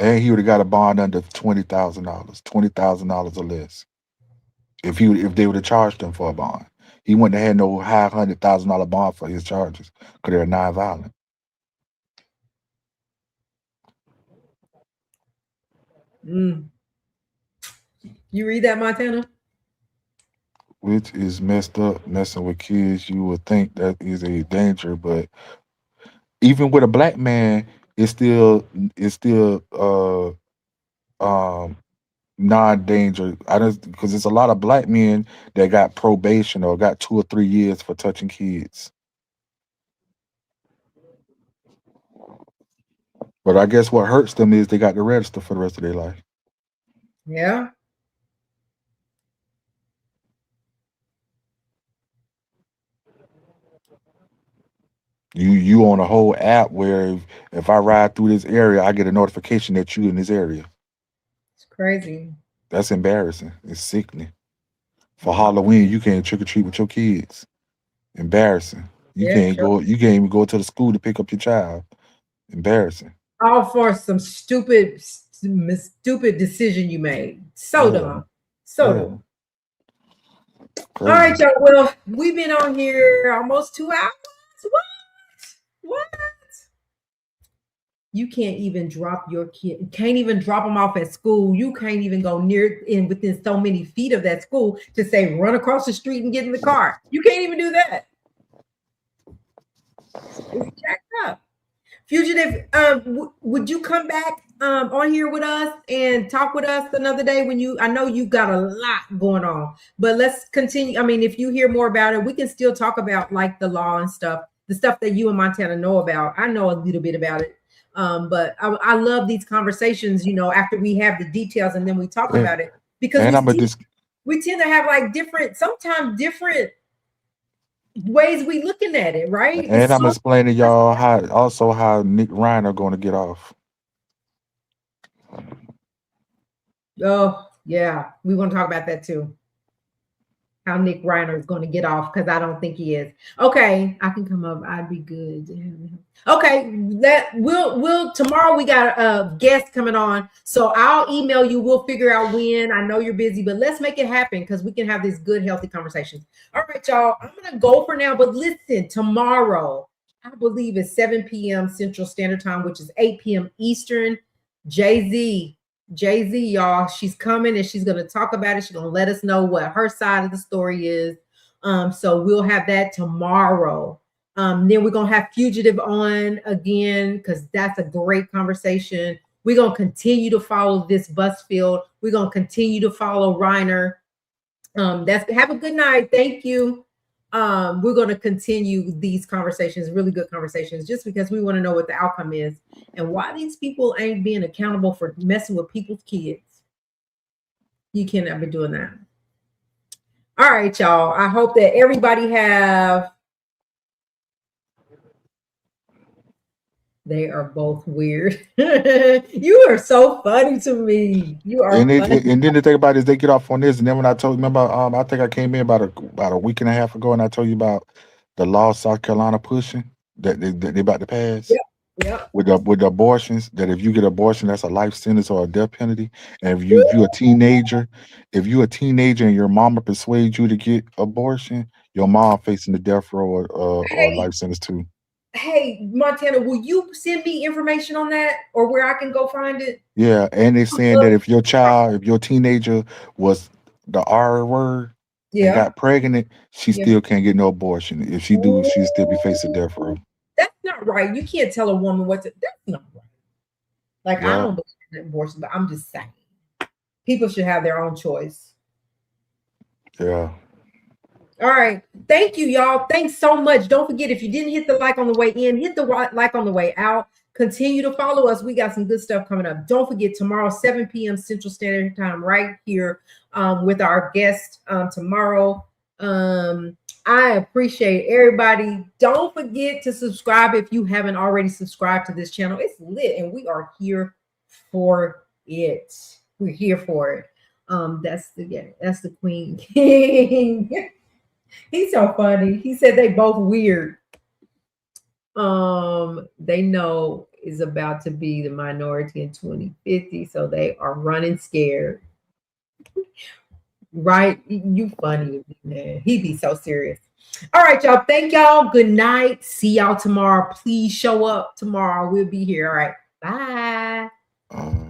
And he would have got a bond under $20,000, $20,000 or less. If they would have charged him for a bond, he wouldn't have had no high $100,000 bond for his charges because they're non-violent. Mm. You read that, Montana? Which is messed up. Messing with kids, you would think that is a danger, but even with a black man, it's still um non-danger. I just because there's a lot of black men that got probation or got 2 or 3 years for touching kids. But I guess what hurts them is they got to register for the rest of their life. Yeah. You on a whole app where if I ride through this area, I get a notification that you in this area. It's crazy. That's embarrassing. It's sickening. For Halloween, you can't trick or treat with your kids. Embarrassing. You Yeah, can't sure. go. You can't even go to the school to pick up your child. Embarrassing. All for some stupid decision you made. So Yeah, dumb. So yeah, dumb. All right, crazy. y'all. Well, we've been on here almost 2 hours. What? What? You can't even drop your kid. Can't even drop them off at school. You can't even go near in within so many feet of that school to say run across the street and get in the car. You can't even do that. It's jacked up. Fugitive, would you come back on here with us and talk with us another day when I know you got a lot going on, but let's continue. I mean, if you hear more about it, we can still talk about like the law and stuff, the stuff that you and Montana know about. I know a little bit about it. But I love these conversations, after we have the details and then we talk about it, because And we tend to have like sometimes different ways we looking at it, right? and I'm explaining y'all how Nick Reiner going to get off. Oh, yeah. We want to talk about that too. How Nick Reiner is going to get off, because I don't think he is. Okay, I can come up. I'd be good. Okay, we'll tomorrow we got a guest coming on. So I'll email you. We'll figure out when. I know you're busy, but let's make it happen because we can have these good, healthy conversations. All right, y'all. I'm gonna go for now, but listen, tomorrow, I believe it's 7 p.m. Central Standard Time, which is 8 p.m. Eastern. Jay-Z, y'all, she's coming and she's going to talk about it. She's going to let us know what her side of the story is. So we'll have that tomorrow. Then we're going to have Fugitive on again, because that's a great conversation. We're going to continue to follow this Busfield. We're going to continue to follow Reiner. Have a good night. Thank you. We're going to continue these conversations, really good conversations, just because we want to know what the outcome is and why these people ain't being accountable for messing with people's kids. You cannot be doing that. All right, y'all. I hope that everybody they are both weird. You are so funny to me. You are And funny. and then the thing about it is they get off on this, and then when I told you, remember, I think I came in about a week and a half ago, and I told you about the law South Carolina pushing that they about to pass. Yep. With the abortions, that if you get abortion, that's a life sentence or a death penalty. And if you're a teenager, and your mama persuades you to get abortion, your mom facing the death row or life sentence too. Hey, Montana, will you send me information on that or where I can go find it? Yeah, and they're saying that if your teenager was the R word and got pregnant, she still can't get no abortion. If she do, she'll still be facing death row. That's not right. You can't tell a woman what to. That's not right. Like, I don't believe in abortion, but I'm just saying people should have their own choice. Yeah. All right. Thank you, y'all. Thanks so much. Don't forget, if you didn't hit the like on the way in, hit the like on the way out. Continue to follow us. We got some good stuff coming up. Don't forget, tomorrow, 7 p.m. Central Standard Time, right here with our guest tomorrow. I appreciate everybody. Don't forget to subscribe if you haven't already subscribed to this channel. It's lit, and we are here for it. We're here for it. That's the Queen King. He's so funny. He said they both weird. They know is about to be the minority in 2050, so they are running scared. Right? You funny, man. He be so serious. All right, y'all. Thank y'all. Good night. See y'all tomorrow. Please show up tomorrow. We'll be here. All right. Bye.